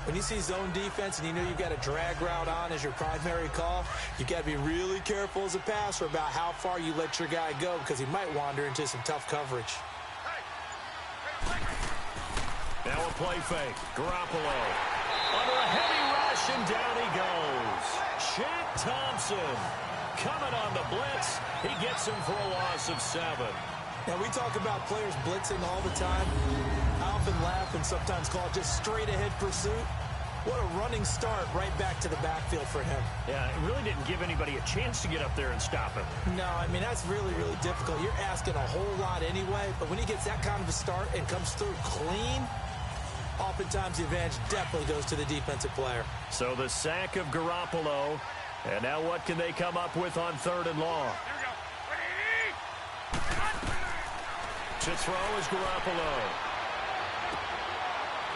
When you see zone defense and you know you've got a drag route on as your primary call, you've got to be really careful as a passer about how far you let your guy go because he might wander into some tough coverage. Now a play fake. Garoppolo under a heavy rush, and down he goes. Shaq Thompson coming on the blitz. He gets him for a loss of 7. Now, we talk about players blitzing all the time. I often laugh and sometimes call it just straight-ahead pursuit. What a running start right back to the backfield for him. Yeah, it really didn't give anybody a chance to get up there and stop him. No, I mean, that's really, really difficult. You're asking a whole lot anyway, but when he gets that kind of a start and comes through clean, oftentimes the advantage definitely goes to the defensive player. So the sack of Garoppolo, and now what can they come up with on 3rd and long? To throw is Garoppolo.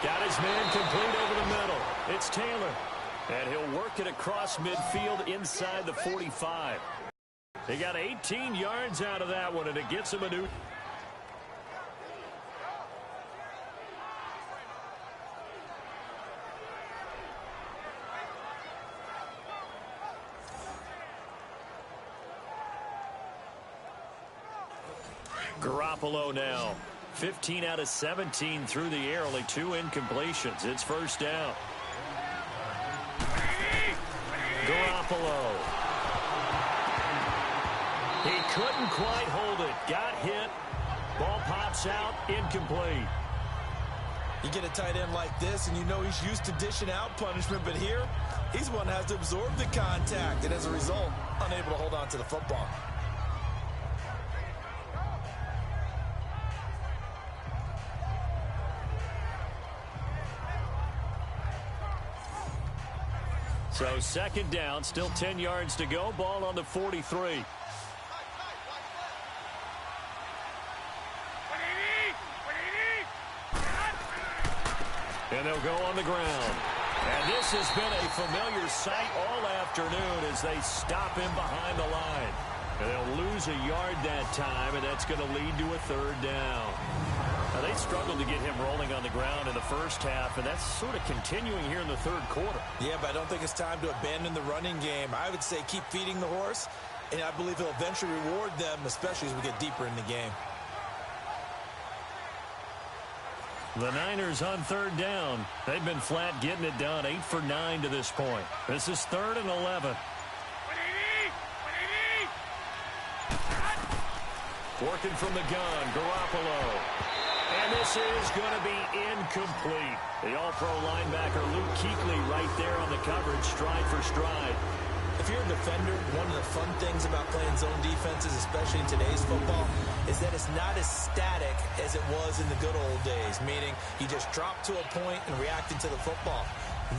Got his man complete over the middle. It's Taylor. And he'll work it across midfield inside the 45. He got 18 yards out of that one, and it gets him a new... Garoppolo now. 15 out of 17 through the air, only 2 incompletions. It's first down. Garoppolo. He couldn't quite hold it. Got hit. Ball pops out. Incomplete. You get a tight end like this, and you know he's used to dishing out punishment, but here, he's one that has to absorb the contact, and as a result, unable to hold on to the football. So 2nd down, still 10 yards to go. Ball on the 43. And they'll go on the ground. And this has been a familiar sight all afternoon as they stop him behind the line. And they'll lose a yard that time, and that's going to lead to a 3rd down. Now, they struggled to get him rolling on the ground in the first half, and that's sort of continuing here in the 3rd quarter. Yeah, but I don't think it's time to abandon the running game. I would say keep feeding the horse And I believe he'll eventually reward them, especially as we get deeper in the game. The Niners on third down. They've been flat getting it done, 8 for 9 to this point. This is 3rd and 11. Working from the gun, Garoppolo. And this is going to be incomplete. The all-pro linebacker Luke Kuechly right there on the coverage, stride for stride. If you're a defender, one of the fun things about playing zone defenses, especially in today's football, is that it's not as static as it was in the good old days, meaning you just drop to a point and reacted to the football.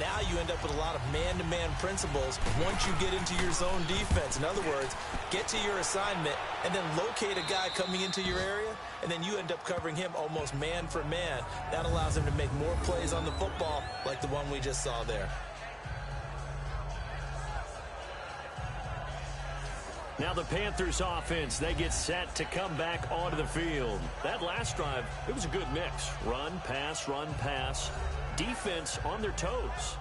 Now you end up with a lot of man-to-man principles once you get into your zone defense. In other words, get to your assignment and then locate a guy coming into your area, and then you end up covering him almost man for man. That allows him to make more plays on the football like the one we just saw there. Now the Panthers offense, they get set to come back onto the field. That last drive, it was a good mix. Run, pass, defense on their toes.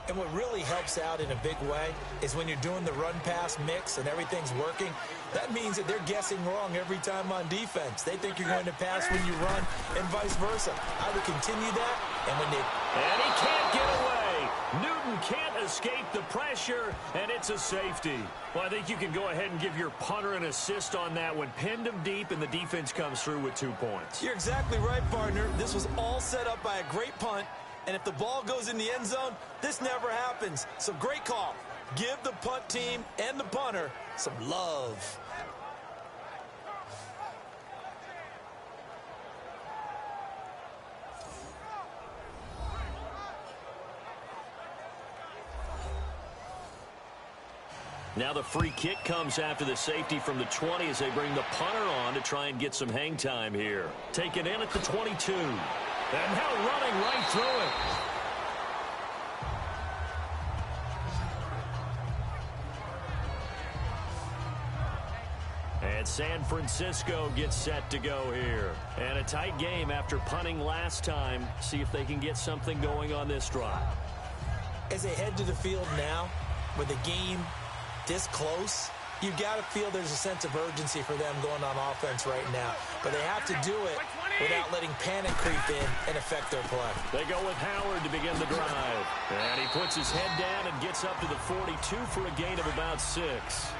And what really helps out in a big way is when you're doing the run-pass mix and everything's working, that means that they're guessing wrong every time on defense. They think you're going to pass when you run and vice versa. I would continue that, And he can't get away. Newton can't escape the pressure, and it's a safety. Well, I think you can go ahead and give your punter an assist on that one. Pinned him deep, and the defense comes through with 2 points. You're exactly right, partner. This was all set up by a great punt, and if the ball goes in the end zone, this never happens. So great call. Give the punt team and the punter some love. Now the free kick comes after the safety from the 20 as they bring the punter on to try and get some hang time here. Taken in at the 22. And now running right through it. And San Francisco gets set to go here. And a tight game after punting last time. See if they can get something going on this drive. As they head to the field now, with the game this close, you've got to feel there's a sense of urgency for them going on offense right now. But they have to do it without letting panic creep in and affect their play. They go with Howard to begin the drive. And he puts his head down and gets up to the 42 for a gain of about 6.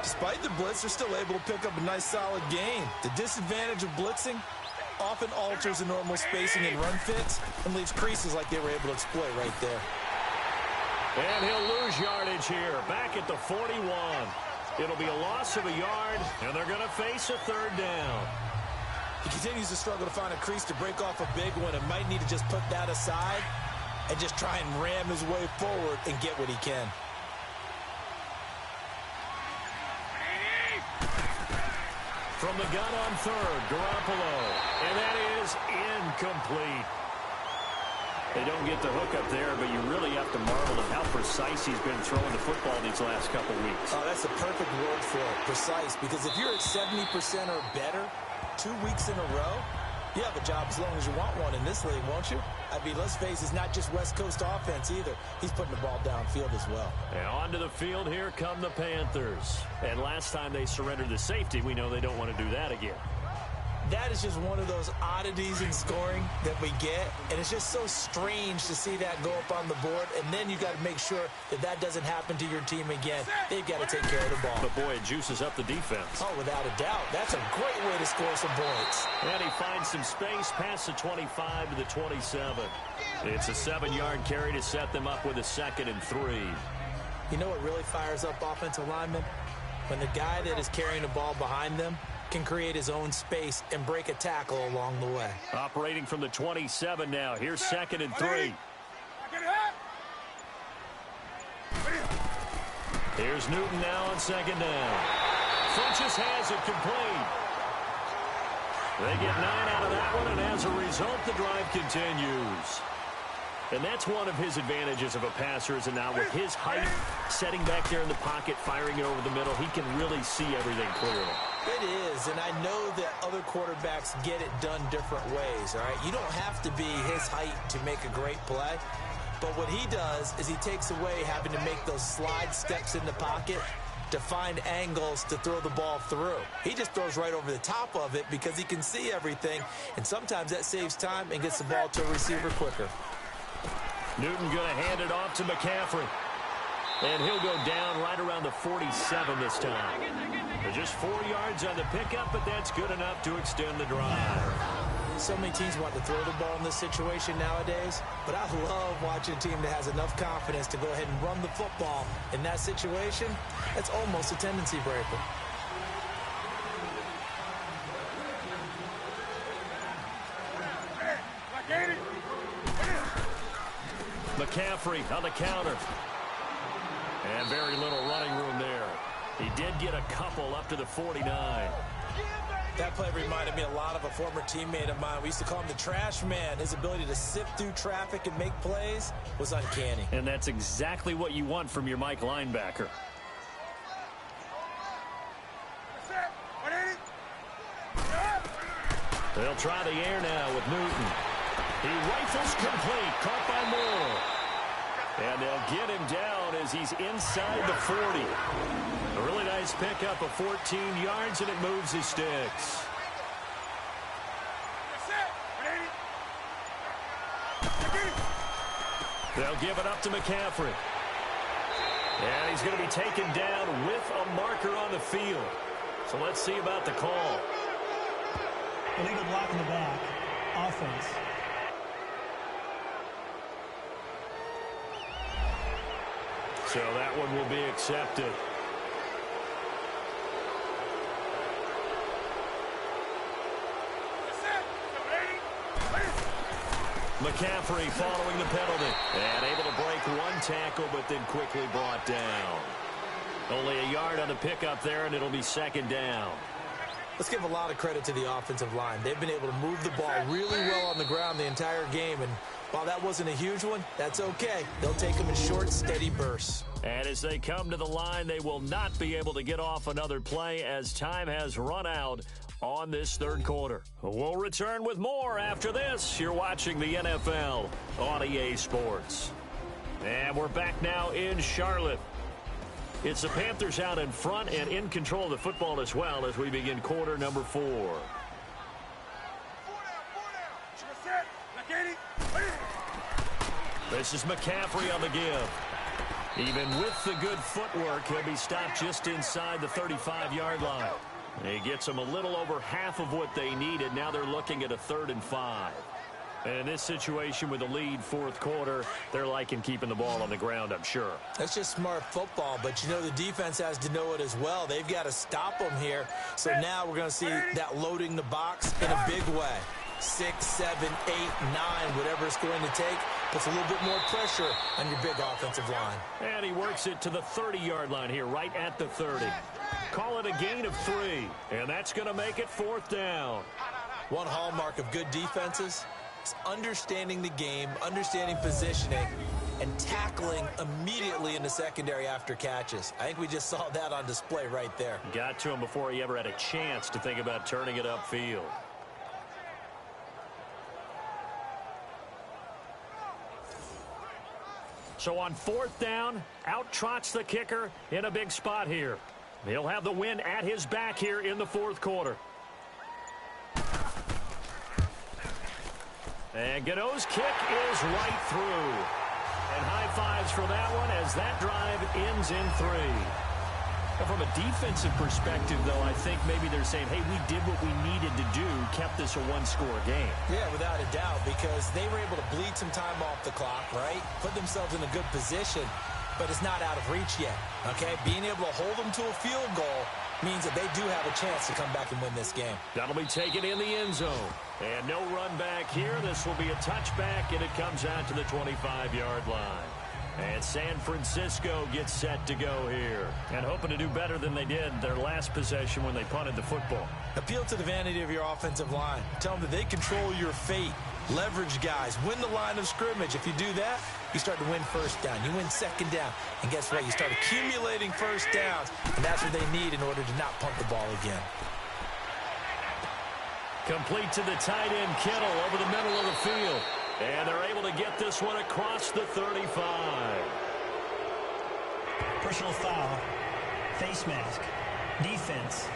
Despite the blitz, they're still able to pick up a nice solid gain. The disadvantage of blitzing often alters the normal spacing and run fits and leaves creases like they were able to exploit right there. And he'll lose yardage here, back at the 41. It'll be a loss of a yard, and they're going to face a 3rd down. He continues to struggle to find a crease to break off a big one and might need to just put that aside and just try and ram his way forward and get what he can. From the gun on 3rd, Garoppolo. And that is incomplete. They don't get the hook up there, but you really have to marvel at how precise he's been throwing the football these last couple weeks. Oh, that's the perfect word for it, precise. Because if you're at 70% or better 2 weeks in a row, you have a job as long as you want one in this league, won't you? I mean, let's face it, it's not just West Coast offense either. He's putting the ball downfield as well. And onto the field, here come the Panthers. And last time they surrendered the safety, we know they don't want to do that again. That is just one of those oddities in scoring that we get, and it's just so strange to see that go up on the board, and then you got to make sure that that doesn't happen to your team again. They've got to take care of the ball. But boy, it juices up the defense. Oh, without a doubt. That's a great way to score some points. And he finds some space past the 25 to the 27. It's a 7-yard carry to set them up with a 2nd and 3. You know what really fires up offensive linemen? When the guy that is carrying the ball behind them can create his own space and break a tackle along the way. Operating from the 27 now. Here's 2nd and 3. Here's Newton now on 2nd down. Funches has it complete. They get 9 out of that one, and as a result, the drive continues. And that's one of his advantages of a passer, is now with his height, setting back there in the pocket, firing it over the middle, he can really see everything clearly. It is, and I know that other quarterbacks get it done different ways, all right? You don't have to be his height to make a great play, but what he does is he takes away having to make those slide steps in the pocket to find angles to throw the ball through. He just throws right over the top of it because he can see everything, and sometimes that saves time and gets the ball to a receiver quicker. Newton going to hand it off to McCaffrey. And he'll go down right around the 47 this time. Just 4 yards on the pickup, but that's good enough to extend the drive. So many teams want to throw the ball in this situation nowadays, but I love watching a team that has enough confidence to go ahead and run the football. In that situation, that's almost a tendency breaker. McCaffrey on the counter. And very little running room there. He did get a couple up to the 49. That play reminded me a lot of a former teammate of mine. We used to call him the trash man. His ability to sift through traffic and make plays was uncanny. And that's exactly what you want from your Mike linebacker. They'll try the air now with Newton. He rifles complete, caught by Moore. And they'll get him down as he's inside the 40. A really nice pickup of 14 yards, and it moves his sticks. They'll give it up to McCaffrey. And he's going to be taken down with a marker on the field. So let's see about the call. Illegal block in the back. Offense. So that one will be accepted. McCaffrey following the penalty. And able to break one tackle, but then quickly brought down. Only a yard on the pickup there, and it'll be second down. Let's give a lot of credit to the offensive line. They've been able to move the ball really well on the ground the entire game, and while that wasn't a huge one, that's okay. They'll take them in short, steady bursts. And as they come to the line, they will not be able to get off another play as time has run out on this third quarter. We'll return with more after this. You're watching the NFL on EA Sports. And we're back now in Charlotte. It's the Panthers out in front and in control of the football as well as we begin quarter number 4. This is McCaffrey on the give. Even with the good footwork, he'll be stopped just inside the 35-yard line. He gets them a little over half of what they needed. Now they're looking at a 3rd and 5. And in this situation with a lead fourth quarter, they're liking keeping the ball on the ground, I'm sure. That's just smart football, but you know the defense has to know it as well. They've got to stop them here. So now we're going to see that loading the box in a big way. 6, 7, 8, 9, whatever it's going to take, puts a little bit more pressure on your big offensive line. And he works it to the 30-yard line here, right at the 30. Call it a gain of 3, and that's going to make it 4th down. One hallmark of good defenses is understanding the game, understanding positioning, and tackling immediately in the secondary after catches. I think we just saw that on display right there. Got to him before he ever had a chance to think about turning it upfield. So on 4th down, out trots the kicker in a big spot here. He'll have the win at his back here in the 4th quarter. And Gano's kick is right through. And high fives for that one as that drive ends in 3. Now from a defensive perspective, though, I think maybe they're saying, hey, we did what we needed to do, kept this a one-score game. Yeah, without a doubt, because they were able to bleed some time off the clock, right? Put themselves in a good position, but it's not out of reach yet, okay? Being able to hold them to a field goal means that they do have a chance to come back and win this game. That'll be taken in the end zone. And no run back here. This will be a touchback, and it comes out to the 25-yard line. And San Francisco gets set to go here. And hoping to do better than they did their last possession when they punted the football. Appeal to the vanity of your offensive line. Tell them that they control your fate. Leverage guys. Win the line of scrimmage. If you do that, you start to win first down. You win second down. And guess what? You start accumulating first downs. And that's what they need in order to not punt the ball again. Complete to the tight end, Kittle, over the middle of the field. And they're able to get this one across the 35. Personal foul. Face mask. Defense.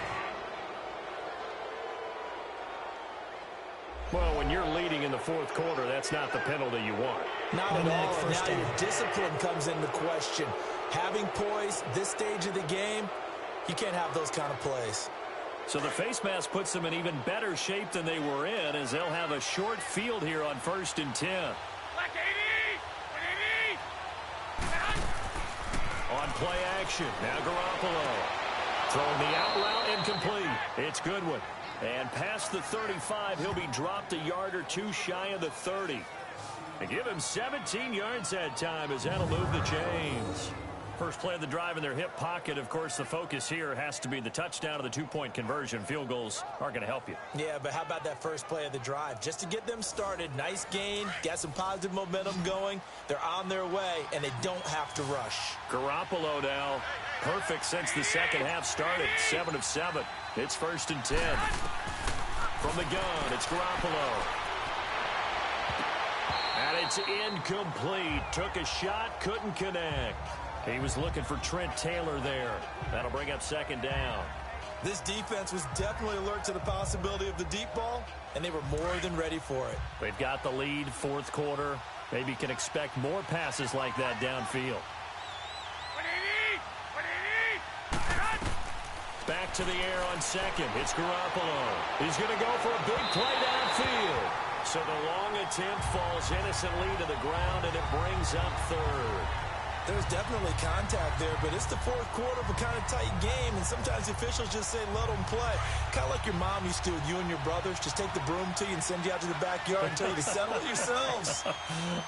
Well, when you're leading in the fourth quarter, that's not the penalty you want. Not at all. Now your discipline comes into question. Having poise this stage of the game, you can't have those kind of plays. So the face mask puts them in even better shape than they were in, as they'll have a short field here on 1st and 10. On play action, now Garoppolo. Throwing the out route, incomplete. It's Goodwin. And past the 35, he'll be dropped a yard or two shy of the 30. They give him 17 yards that time, as that'll move the chains. First play of the drive in their hip pocket. Of course, the focus here has to be the touchdown of the two-point conversion. Field goals aren't going to help you. Yeah, but how about that first play of the drive? Just to get them started, nice gain, got some positive momentum going. They're on their way, and they don't have to rush. Garoppolo now, perfect since the second half started. 7 of 7. It's 1st and 10. From the gun, it's Garoppolo. And it's incomplete. Took a shot, couldn't connect. He was looking for Trent Taylor there. That'll bring up 2nd down. This defense was definitely alert to the possibility of the deep ball, and they were more than ready for it. They've got the lead, fourth quarter. Maybe can expect more passes like that downfield. Back to the air on 2nd. It's Garoppolo. He's going to go for a big play downfield. So the long attempt falls innocently to the ground, and it brings up 3rd. There's definitely contact there, but it's the fourth quarter of a kind of tight game, and sometimes officials just say, let them play. Kind of like your mom used to with you and your brothers. Just take the broom to you and send you out to the backyard and tell you to settle it yourselves.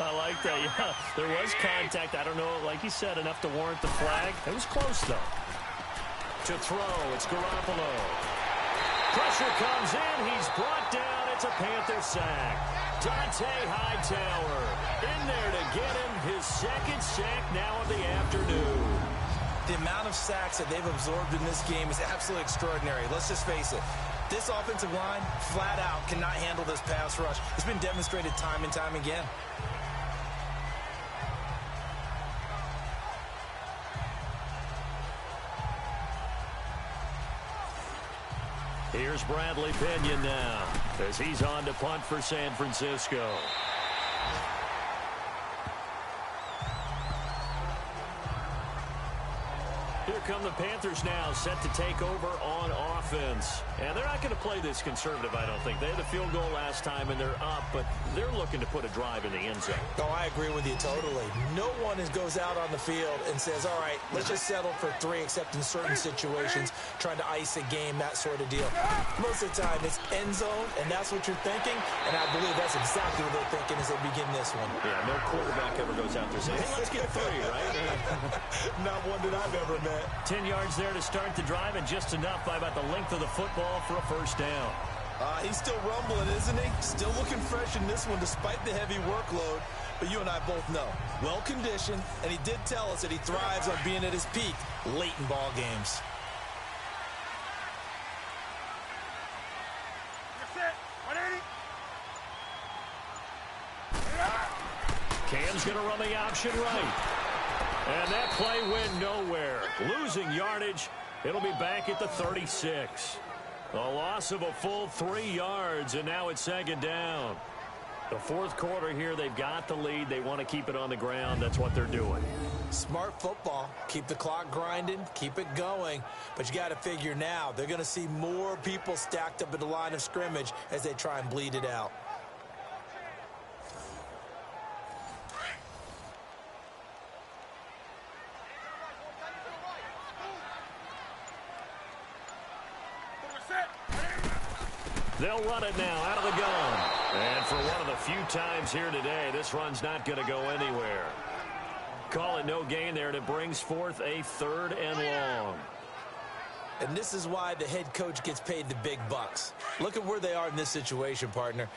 I like that, yeah. There was contact. I don't know, like you said, enough to warrant the flag. It was close, though. To throw, it's Garoppolo. Pressure comes in. He's brought down. It's a Panther sack. Dante Hightower in there to get him his 2nd sack now of the afternoon. The amount of sacks that they've absorbed in this game is absolutely extraordinary. Let's just face it. This offensive line, flat out, cannot handle this pass rush. It's been demonstrated time and time again. Here's Bradley Pinion now, as he's on to punt for San Francisco. Here come the Panthers now, set to take over on offense. And they're not going to play this conservative, I don't think. They had a field goal last time, and they're up, but they're looking to put a drive in the end zone. Oh, I agree with you totally. No one goes out on the field and says, all right, let's just settle for 3, except in certain situations, trying to ice a game, that sort of deal. Most of the time, it's end zone, and that's what you're thinking, and I believe that's exactly what they're thinking as they begin this one. Yeah, no quarterback ever goes out there saying, hey, let's get 3, right? Not one that I've ever met. 10 yards there to start the drive, and just enough by about the length of the football for a first down. He's still rumbling, isn't he? Still looking fresh in this one despite the heavy workload. But you and I both know, well-conditioned, and he did tell us that he thrives on being at his peak late in ball games. Cam's going to run the option right. And that play went nowhere. Losing yardage. It'll be back at the 36. A loss of a full 3 yards, and now it's 2nd down. The fourth quarter here, they've got the lead. They want to keep it on the ground. That's what they're doing. Smart football. Keep the clock grinding. Keep it going. But you got to figure now, they're going to see more people stacked up at the line of scrimmage as they try and bleed it out. They'll run it now out of the gun. And for one of the few times here today, this run's not going to go anywhere. Call it no gain there, and it brings forth a 3rd and long. And this is why the head coach gets paid the big bucks. Look at where they are in this situation, partner.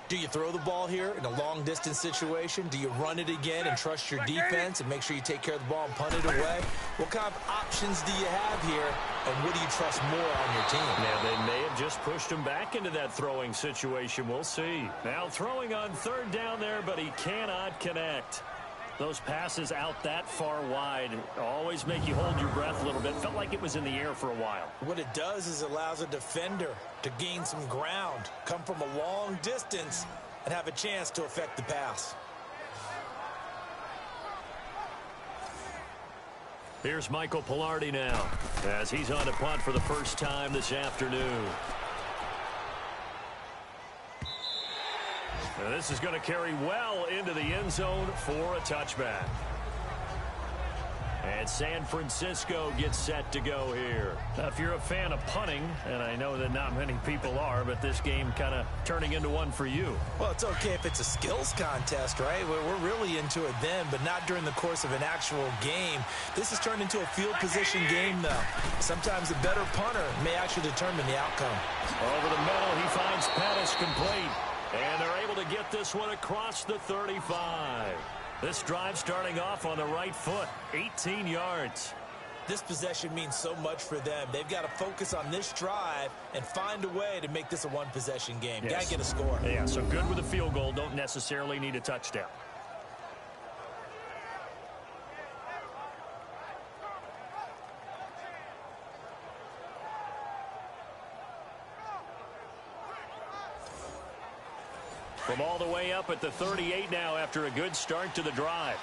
Do you throw the ball here in a long-distance situation? Do you run it again and trust your defense and make sure you take care of the ball and punt it away? What kind of options do you have here, and what do you trust more on your team? Now, they may have just pushed him back into that throwing situation. We'll see. Now throwing on 3rd down there, but he cannot connect. Those passes out that far wide always make you hold your breath a little bit. Felt like it was in the air for a while. What it does is it allows a defender to gain some ground, come from a long distance, and have a chance to affect the pass. Here's Michael Pilardi now as he's on to punt for the first time this afternoon. And this is going to carry well into the end zone for a touchback. And San Francisco gets set to go here. Now, if you're a fan of punting, and I know that not many people are, but this game kind of turning into one for you. Well, it's okay if it's a skills contest, right? We're really into it then, but not during the course of an actual game. This has turned into a field position game, though. Sometimes the better punter may actually determine the outcome. Over the middle, he finds Pettis complete. And they're able to get this one across the 35. This drive starting off on the right foot, 18 yards. This possession means so much for them. They've got to focus on this drive and find a way to make this a one-possession game. Yes. Got to get a score. Yeah, so good with a field goal. Don't necessarily need a touchdown. From all the way up at the 38 now after a good start to the drive.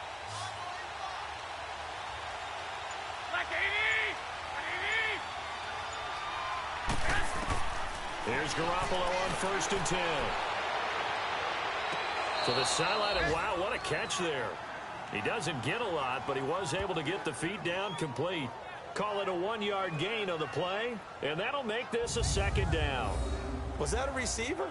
Here's Garoppolo on 1st and 10. To the sideline, and wow, what a catch there. He doesn't get a lot, but he was able to get the feet down complete. Call it a 1-yard gain on the play, and that'll make this a 2nd down. Was that a receiver?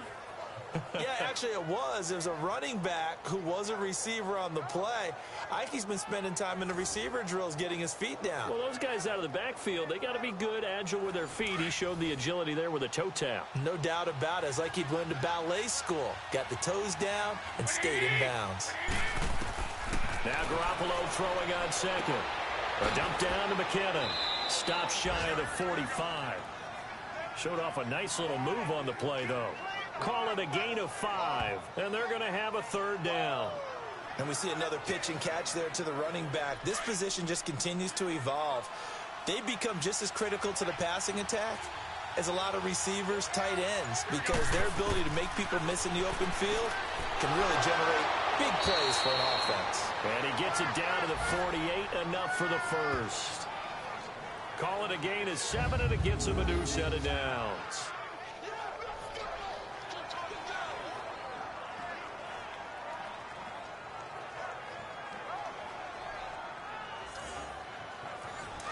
Yeah, actually it was. There's a running back who was a receiver on the play. Ike's been spending time in the receiver drills getting his feet down. Well, those guys out of the backfield, they got to be good, agile with their feet. He showed the agility there with a toe tap. No doubt about it. It's like he'd went to ballet school. Got the toes down and stayed in bounds. Now Garoppolo throwing on 2nd. A dump down to McKinnon. Stops shy of the 45. Showed off a nice little move on the play, though. Call it a gain of 5, and they're going to have a 3rd down. And we see another pitch and catch there to the running back. This position just continues to evolve. They become just as critical to the passing attack as a lot of receivers, tight ends, because their ability to make people miss in the open field can really generate big plays for an offense. And he gets it down to the 48, enough for the first. Call it a gain of 7, and it gets him a new set of downs.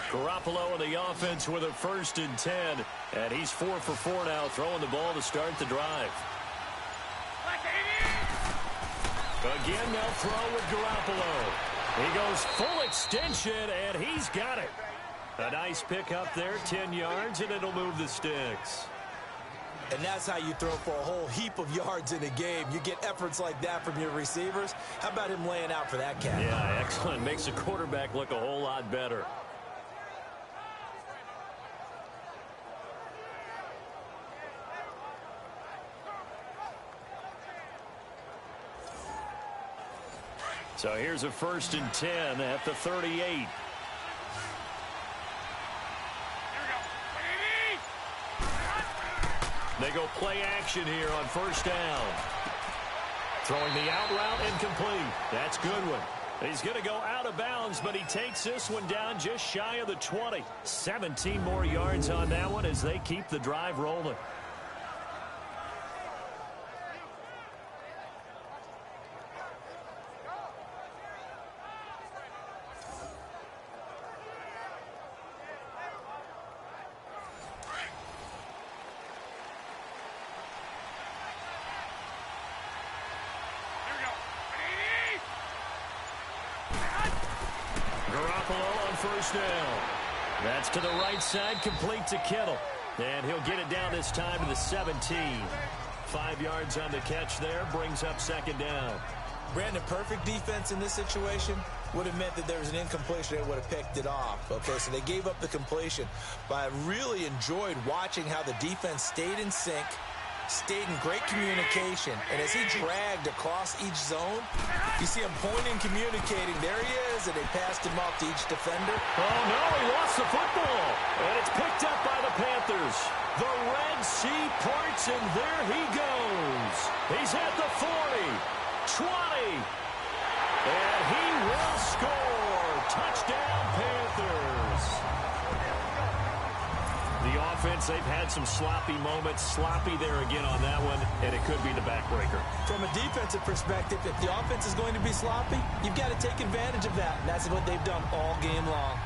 Garoppolo in the offense with a 1st and 10. And he's 4 for 4 now, throwing the ball to start the drive. Again, they'll throw with Garoppolo. He goes full extension, and he's got it. A nice pickup there, 10 yards, and it'll move the sticks. And that's how you throw for a whole heap of yards in a game. You get efforts like that from your receivers. How about him laying out for that catch? Yeah, excellent. Makes the quarterback look a whole lot better. So here's a 1st and 10 at the 38. They go play action here on 1st down. Throwing the out route incomplete. That's Goodwin. He's going to go out of bounds, but he takes this one down just shy of the 20. 17 more yards on that one as they keep the drive rolling. Garoppolo on 1st down. That's to the right side, complete to Kittle. And he'll get it down this time to the 17. 5 yards on the catch there, brings up 2nd down. Brandon, perfect defense in this situation would have meant that there was an incompletion. They would have picked it off. Okay, so they gave up the completion. But I really enjoyed watching how the defense stayed in sync, stayed in great communication. And as he dragged across each zone, you see him pointing, communicating. There he is, and they passed him off to each defender. Oh, no, he lost the football. And it's picked up by the Panthers. The Red Sea parts, and there he goes. He's at the 40, 20, and he will score. Touchdown, Panthers. The offense, they've had some sloppy moments. Sloppy there again on that one, and it could be the backbreaker. From a defensive perspective, if the offense is going to be sloppy, you've got to take advantage of that. And that's what they've done all game long.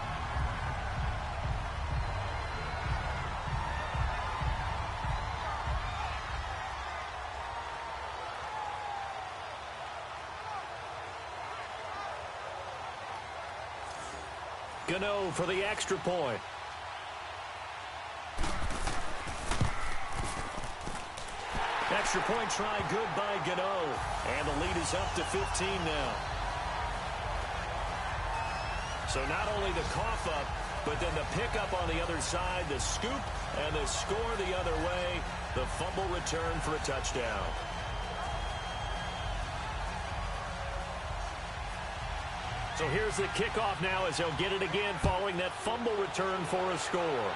Gano for the extra point. Extra point try good by Gano. And the lead is up to 15 now. So not only the cough up, but then the pickup on the other side, the scoop, and the score the other way. The fumble return for a touchdown. So here's the kickoff now as they'll get it again following that fumble return for a score.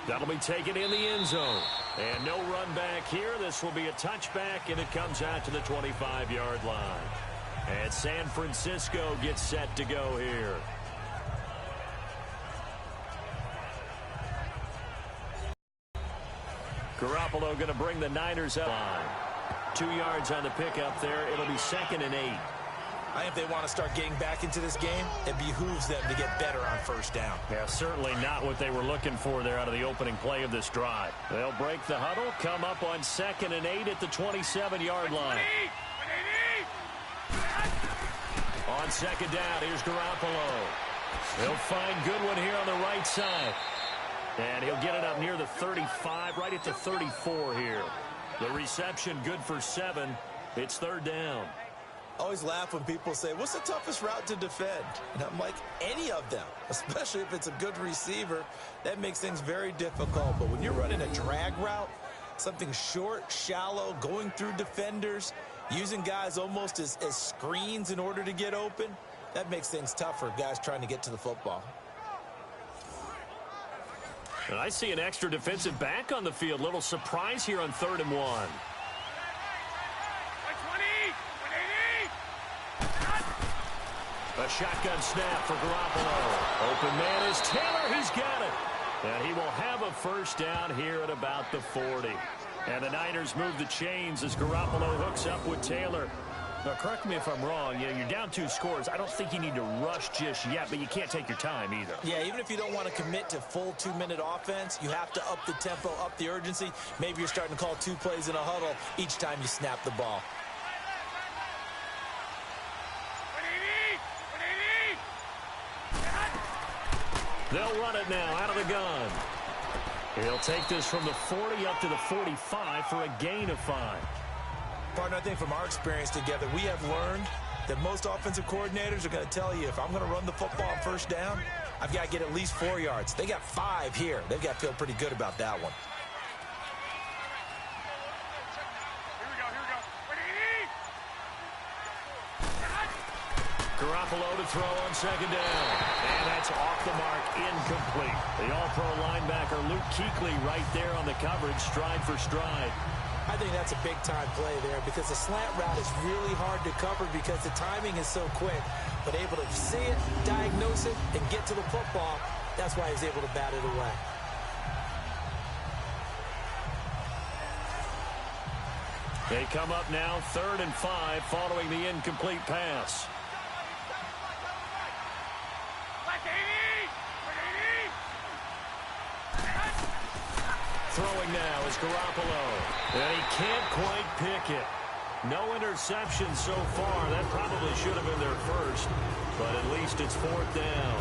That'll be taken in the end zone. And no run back here. This will be a touchback, and it comes out to the 25-yard line. And San Francisco gets set to go here. Garoppolo going to bring the Niners up. 2 yards on the pickup there. It'll be 2nd and 8. I think if they want to start getting back into this game, it behooves them to get better on first down. Yeah, certainly not what they were looking for there out of the opening play of this drive. They'll break the huddle, come up on 2nd and 8 at the 27-yard line. On 2nd down, here's Garoppolo. He'll find Goodwin here on the right side. And he'll get it up near the 35, right at the 34 here. The reception good for 7. It's 3rd down. I always laugh when people say, what's the toughest route to defend? And I'm like, any of them, especially if it's a good receiver. That makes things very difficult. But when you're running a drag route, something short, shallow, going through defenders, using guys almost as screens in order to get open, that makes things tougher, guys trying to get to the football. And I see an extra defensive back on the field. Little surprise here on 3rd and 1. A shotgun snap for Garoppolo. Open man is Taylor. He's got it. And he will have a first down here at about the 40. And the Niners move the chains as Garoppolo hooks up with Taylor. Now, correct me if I'm wrong. You're down 2 scores. I don't think you need to rush just yet, but you can't take your time either. Yeah, even if you don't want to commit to full 2-minute offense, you have to up the tempo, up the urgency. Maybe you're starting to call 2 plays in a huddle each time you snap the ball. They'll run it now out of the gun. He'll take this from the 40 up to the 45 for a gain of 5. Partner, I think from our experience together, we have learned that most offensive coordinators are going to tell you, if I'm going to run the football on first down, I've got to get at least 4 yards. They got 5 here. They've got to feel pretty good about that one. Garoppolo to throw on 2nd down. And that's off the mark, incomplete. The all-pro linebacker Luke Kuechly right there on the coverage, stride for stride. I think that's a big-time play there because the slant route is really hard to cover because the timing is so quick. But able to see it, diagnose it, and get to the football, that's why he's able to bat it away. They come up now 3rd and 5 following the incomplete pass. Throwing now is Garoppolo. And he can't quite pick it. No interception so far. That probably should have been their first. But at least it's 4th down.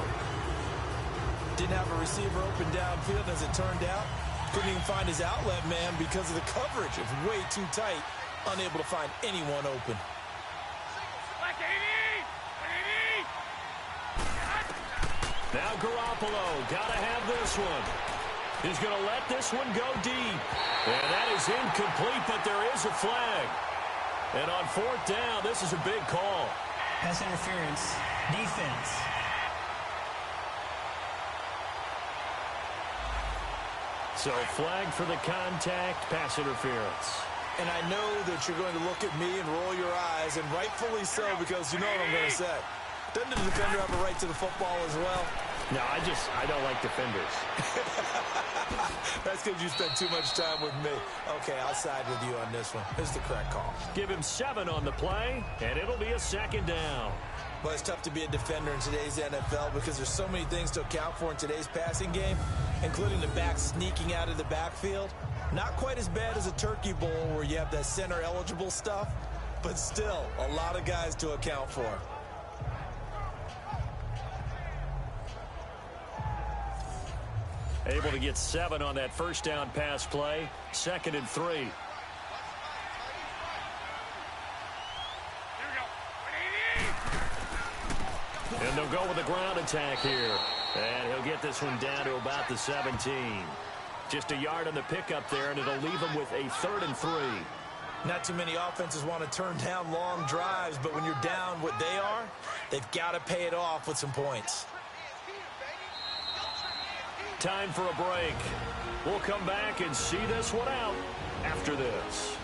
Didn't have a receiver open downfield as it turned out. Couldn't even find his outlet man because of the coverage. It was way too tight. Unable to find anyone open. Now Garoppolo. Got to have this one. is going to let this one go deep. And that is incomplete, but there is a flag. And on 4th down, this is a big call. Pass interference. Defense. So flag for the contact, pass interference. And I know that you're going to look at me and roll your eyes, and rightfully so, because you know what I'm going to say. Doesn't the defender have a right to the football as well? No, I don't like defenders. That's because you spent too much time with me. Okay, I'll side with you on this one. This is the correct call. Give him 7 on the play, and it'll be a 2nd down. Well, it's tough to be a defender in today's NFL because there's so many things to account for in today's passing game, including the back sneaking out of the backfield. Not quite as bad as a turkey bowl where you have that center-eligible stuff, but still a lot of guys to account for. Able to get 7 on that 1st down pass play. 2nd and 3. And they'll go with a ground attack here. And he'll get this one down to about the 17. Just a yard on the pickup there, and it'll leave him with a 3rd and 3. Not too many offenses want to turn down long drives, but when you're down what they are, they've got to pay it off with some points. Time for a break. We'll come back and see this one out after this.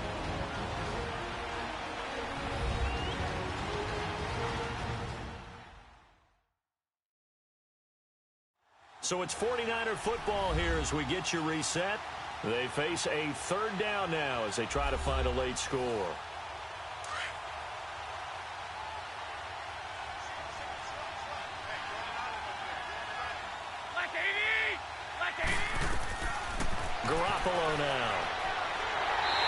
So it's 49er football here as we get you reset. They face a 3rd down now as they try to find a late score. Garoppolo now.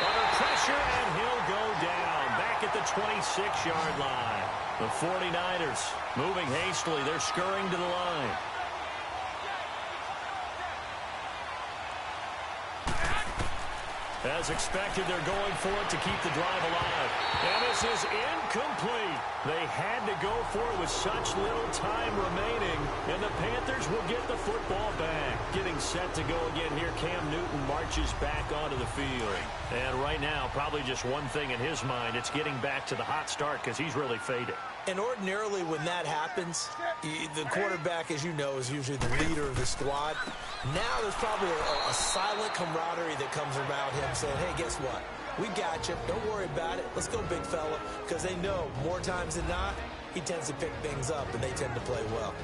Under pressure, and he'll go down. Back at the 26-yard line. The 49ers moving hastily. They're scurrying to the line. As expected, they're going for it to keep the drive alive. And this is incomplete. They had to go for it with such little time remaining. And the Panthers will get the football back. Getting set to go again here. Cam Newton marches back onto the field. And right now, probably just one thing in his mind. It's getting back to the hot start because he's really faded. And ordinarily when that happens, the quarterback, as you know, is usually the leader of the squad. Now there's probably a silent camaraderie that comes around him saying, hey, guess what? We got you. Don't worry about it. Let's go, big fella. Because they know more times than not, he tends to pick things up, and they tend to play well.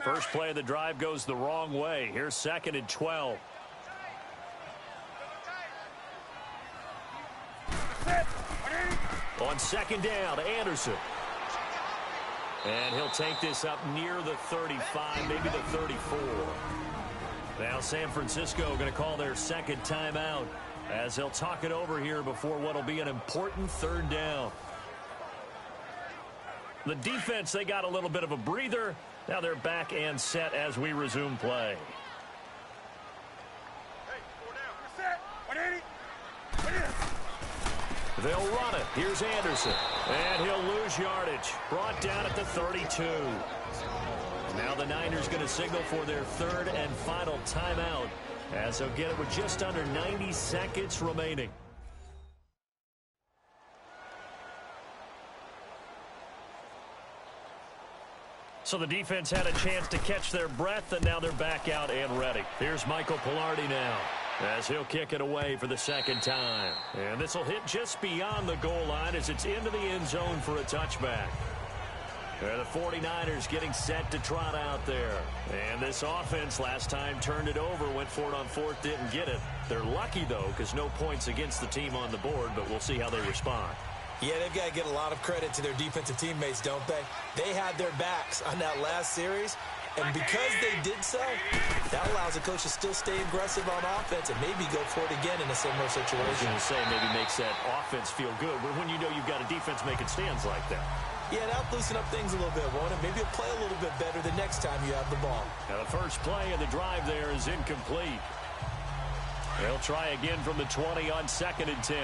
First play of the drive goes the wrong way. Here's 2nd and 12. On 2nd down, Anderson. And he'll take this up near the 35, maybe the 34. Now San Francisco going to call their 2nd timeout as they'll talk it over here before what will be an important 3rd down. The defense, they got a little bit of a breather. Now they're back and set as we resume play. They'll run it. Here's Anderson. And he'll lose yardage. Brought down at the 32. Now the Niners going to signal for their 3rd and final timeout as they'll get it with just under 90 seconds remaining. So the defense had a chance to catch their breath, and now they're back out and ready. Here's Michael Pilardi now as he'll kick it away for the 2nd time. And this will hit just beyond the goal line as it's into the end zone for a touchback. And the 49ers getting set to trot out there. And this offense last time turned it over, went for it on 4th, didn't get it. They're lucky, though, because no points against the team on the board, but we'll see how they respond. Yeah, they've got to get a lot of credit to their defensive teammates, don't they? They had their backs on that last series, and because they did so, that allows the coach to still stay aggressive on offense and maybe go for it again in a similar situation. I was going to say maybe makes that offense feel good, but when you know you've got a defense making stands like that. Yeah, that'll loosen up things a little bit, won't it? Maybe you'll play a little bit better the next time you have the ball. Now the first play of the drive there is incomplete. They'll try again from the 20 on 2nd and 10.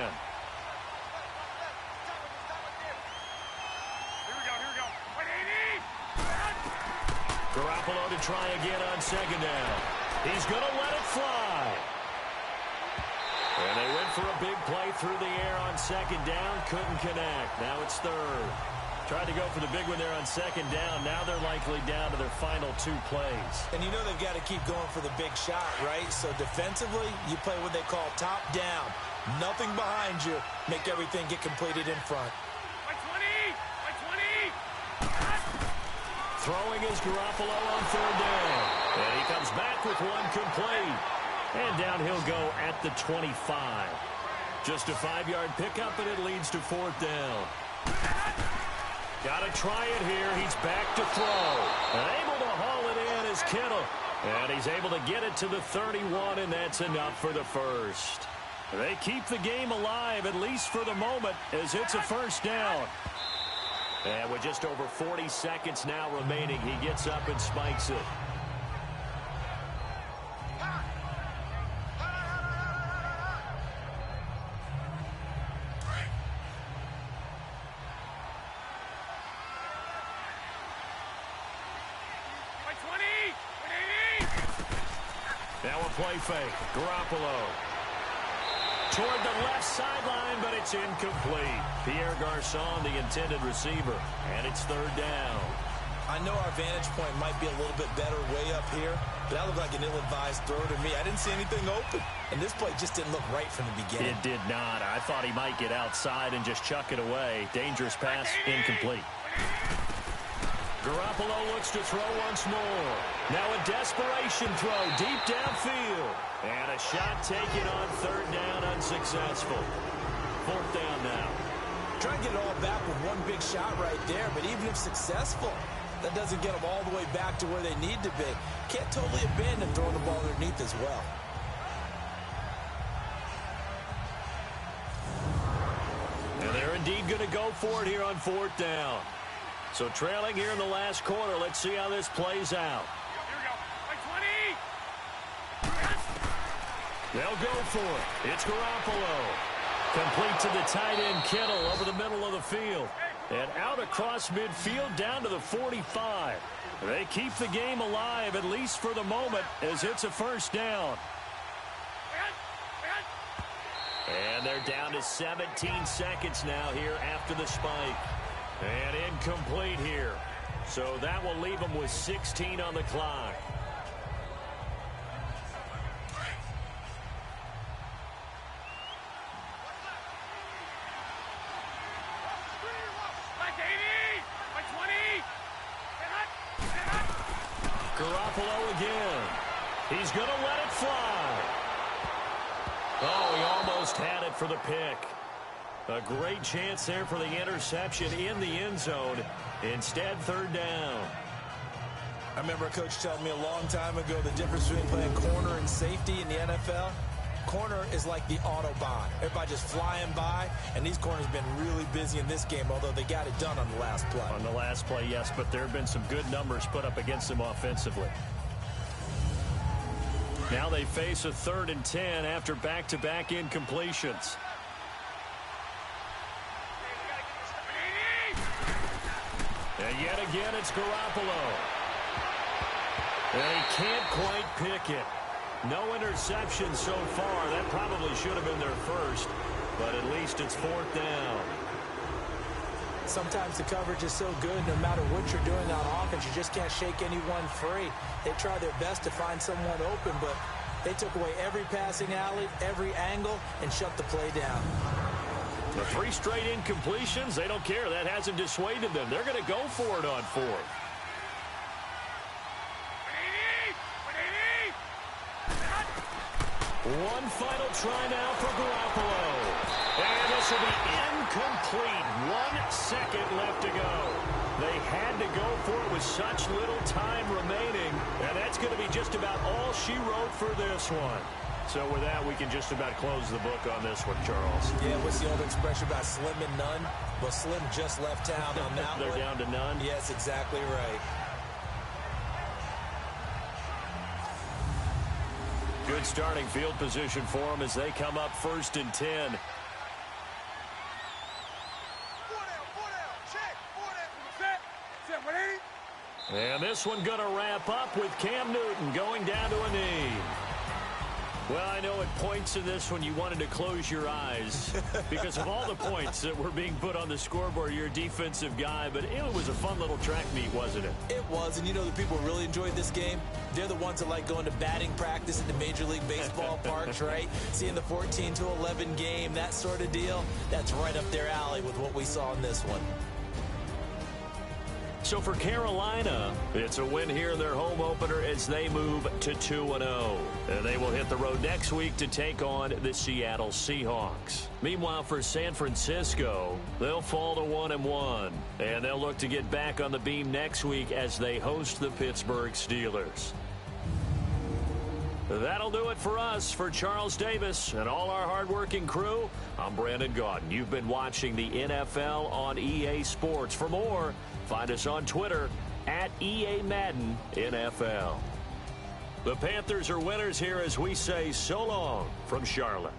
try again on second down. He's going to let it fly. And they went for a big play through the air on second down. Couldn't connect. Now it's third. Tried to go for the big one there on second down. Now they're likely down to their final 2 plays. And you know they've got to keep going for the big shot, right? So defensively, you play what they call top down. Nothing behind you. Make everything get completed in front. Throwing is Garoppolo on third down. And he comes back with one complete. And down he'll go at the 25. Just a 5-yard pickup, and it leads to 4th down. Got to try it here. He's back to throw. And able to haul it in is Kittle. And he's able to get it to the 31, and that's enough for the first. They keep the game alive, at least for the moment, as it's a first down. And with just over 40 seconds now remaining, he gets up and spikes it. Now a play fake. Garoppolo toward the left sideline, but it's incomplete. Pierre Garçon, the intended receiver, and it's third down. I know our vantage point might be a little bit better way up here, but that looked like an ill-advised throw to me. I didn't see anything open, and this play just didn't look right from the beginning. It did not. I thought he might get outside and just chuck it away. Dangerous pass, incomplete. Garoppolo looks to throw once more. Now a desperation throw deep downfield. And a shot taken on third down, unsuccessful. 4th down now. Try to get it all back with one big shot right there, but even if successful, that doesn't get them all the way back to where they need to be. Can't totally abandon throwing the ball underneath as well. And they're indeed going to go for it here on 4th down. So trailing here in the last quarter, let's see how this plays out. They'll go for it. It's Garoppolo. Complete to the tight end, Kittle, over the middle of the field. And out across midfield down to the 45. They keep the game alive, at least for the moment, as it's a first down. And they're down to 17 seconds now here after the spike. And incomplete here. So that will leave them with 16 on the clock. Garoppolo again. He's going to let it fly. Oh, he almost had it for the pick. A great chance there for the interception in the end zone. Instead, third down. I remember a coach telling me a long time ago the difference between playing corner and safety in the NFL. Corner is like the Autobahn. Everybody just flying by, and these corners have been really busy in this game, although they got it done on the last play. On the last play, yes, but there have been some good numbers put up against them offensively. Now they face a 3rd and 10 after back-to-back incompletions. And yet again, it's Garoppolo. And he can't quite pick it. No interception so far. That probably should have been their first, but at least it's 4th down. Sometimes the coverage is so good, no matter what you're doing on offense, you just can't shake anyone free. They try their best to find someone open, but they took away every passing alley, every angle, and shut the play down. The 3 straight incompletions, they don't care. That hasn't dissuaded them. They're going to go for it on 4th. One final try now for Garoppolo. And this will be incomplete. 1 second left to go. They had to go for it with such little time remaining. And that's going to be just about all she wrote for this one. So with that, we can just about close the book on this one, Charles. Yeah, what's the old expression about slim and none? Well, Slim just left town on that They're one. down to none? Yes, exactly right. Good starting field position for them as they come up 1st and 10. And this one going to wrap up with Cam Newton going down to a knee. Well, I know at points in this one you wanted to close your eyes because of all the points that were being put on the scoreboard. You're a defensive guy, but it was a fun little track meet, wasn't it? It was, and you know the people who really enjoyed this game? They're the ones that like going to batting practice at the Major League Baseball parks, right? Seeing the 14-11 game, that sort of deal. That's right up their alley with what we saw in this one. So for Carolina, it's a win here in their home opener as they move to 2-0. And they will hit the road next week to take on the Seattle Seahawks. Meanwhile, for San Francisco, they'll fall to 1-1. And they'll look to get back on the beam next week as they host the Pittsburgh Steelers. That'll do it for us. For Charles Davis and all our hardworking crew, I'm Brandon Gaudin. You've been watching the NFL on EA Sports. For more, find us on Twitter at EA Madden NFL. The Panthers are winners here as we say so long from Charlotte.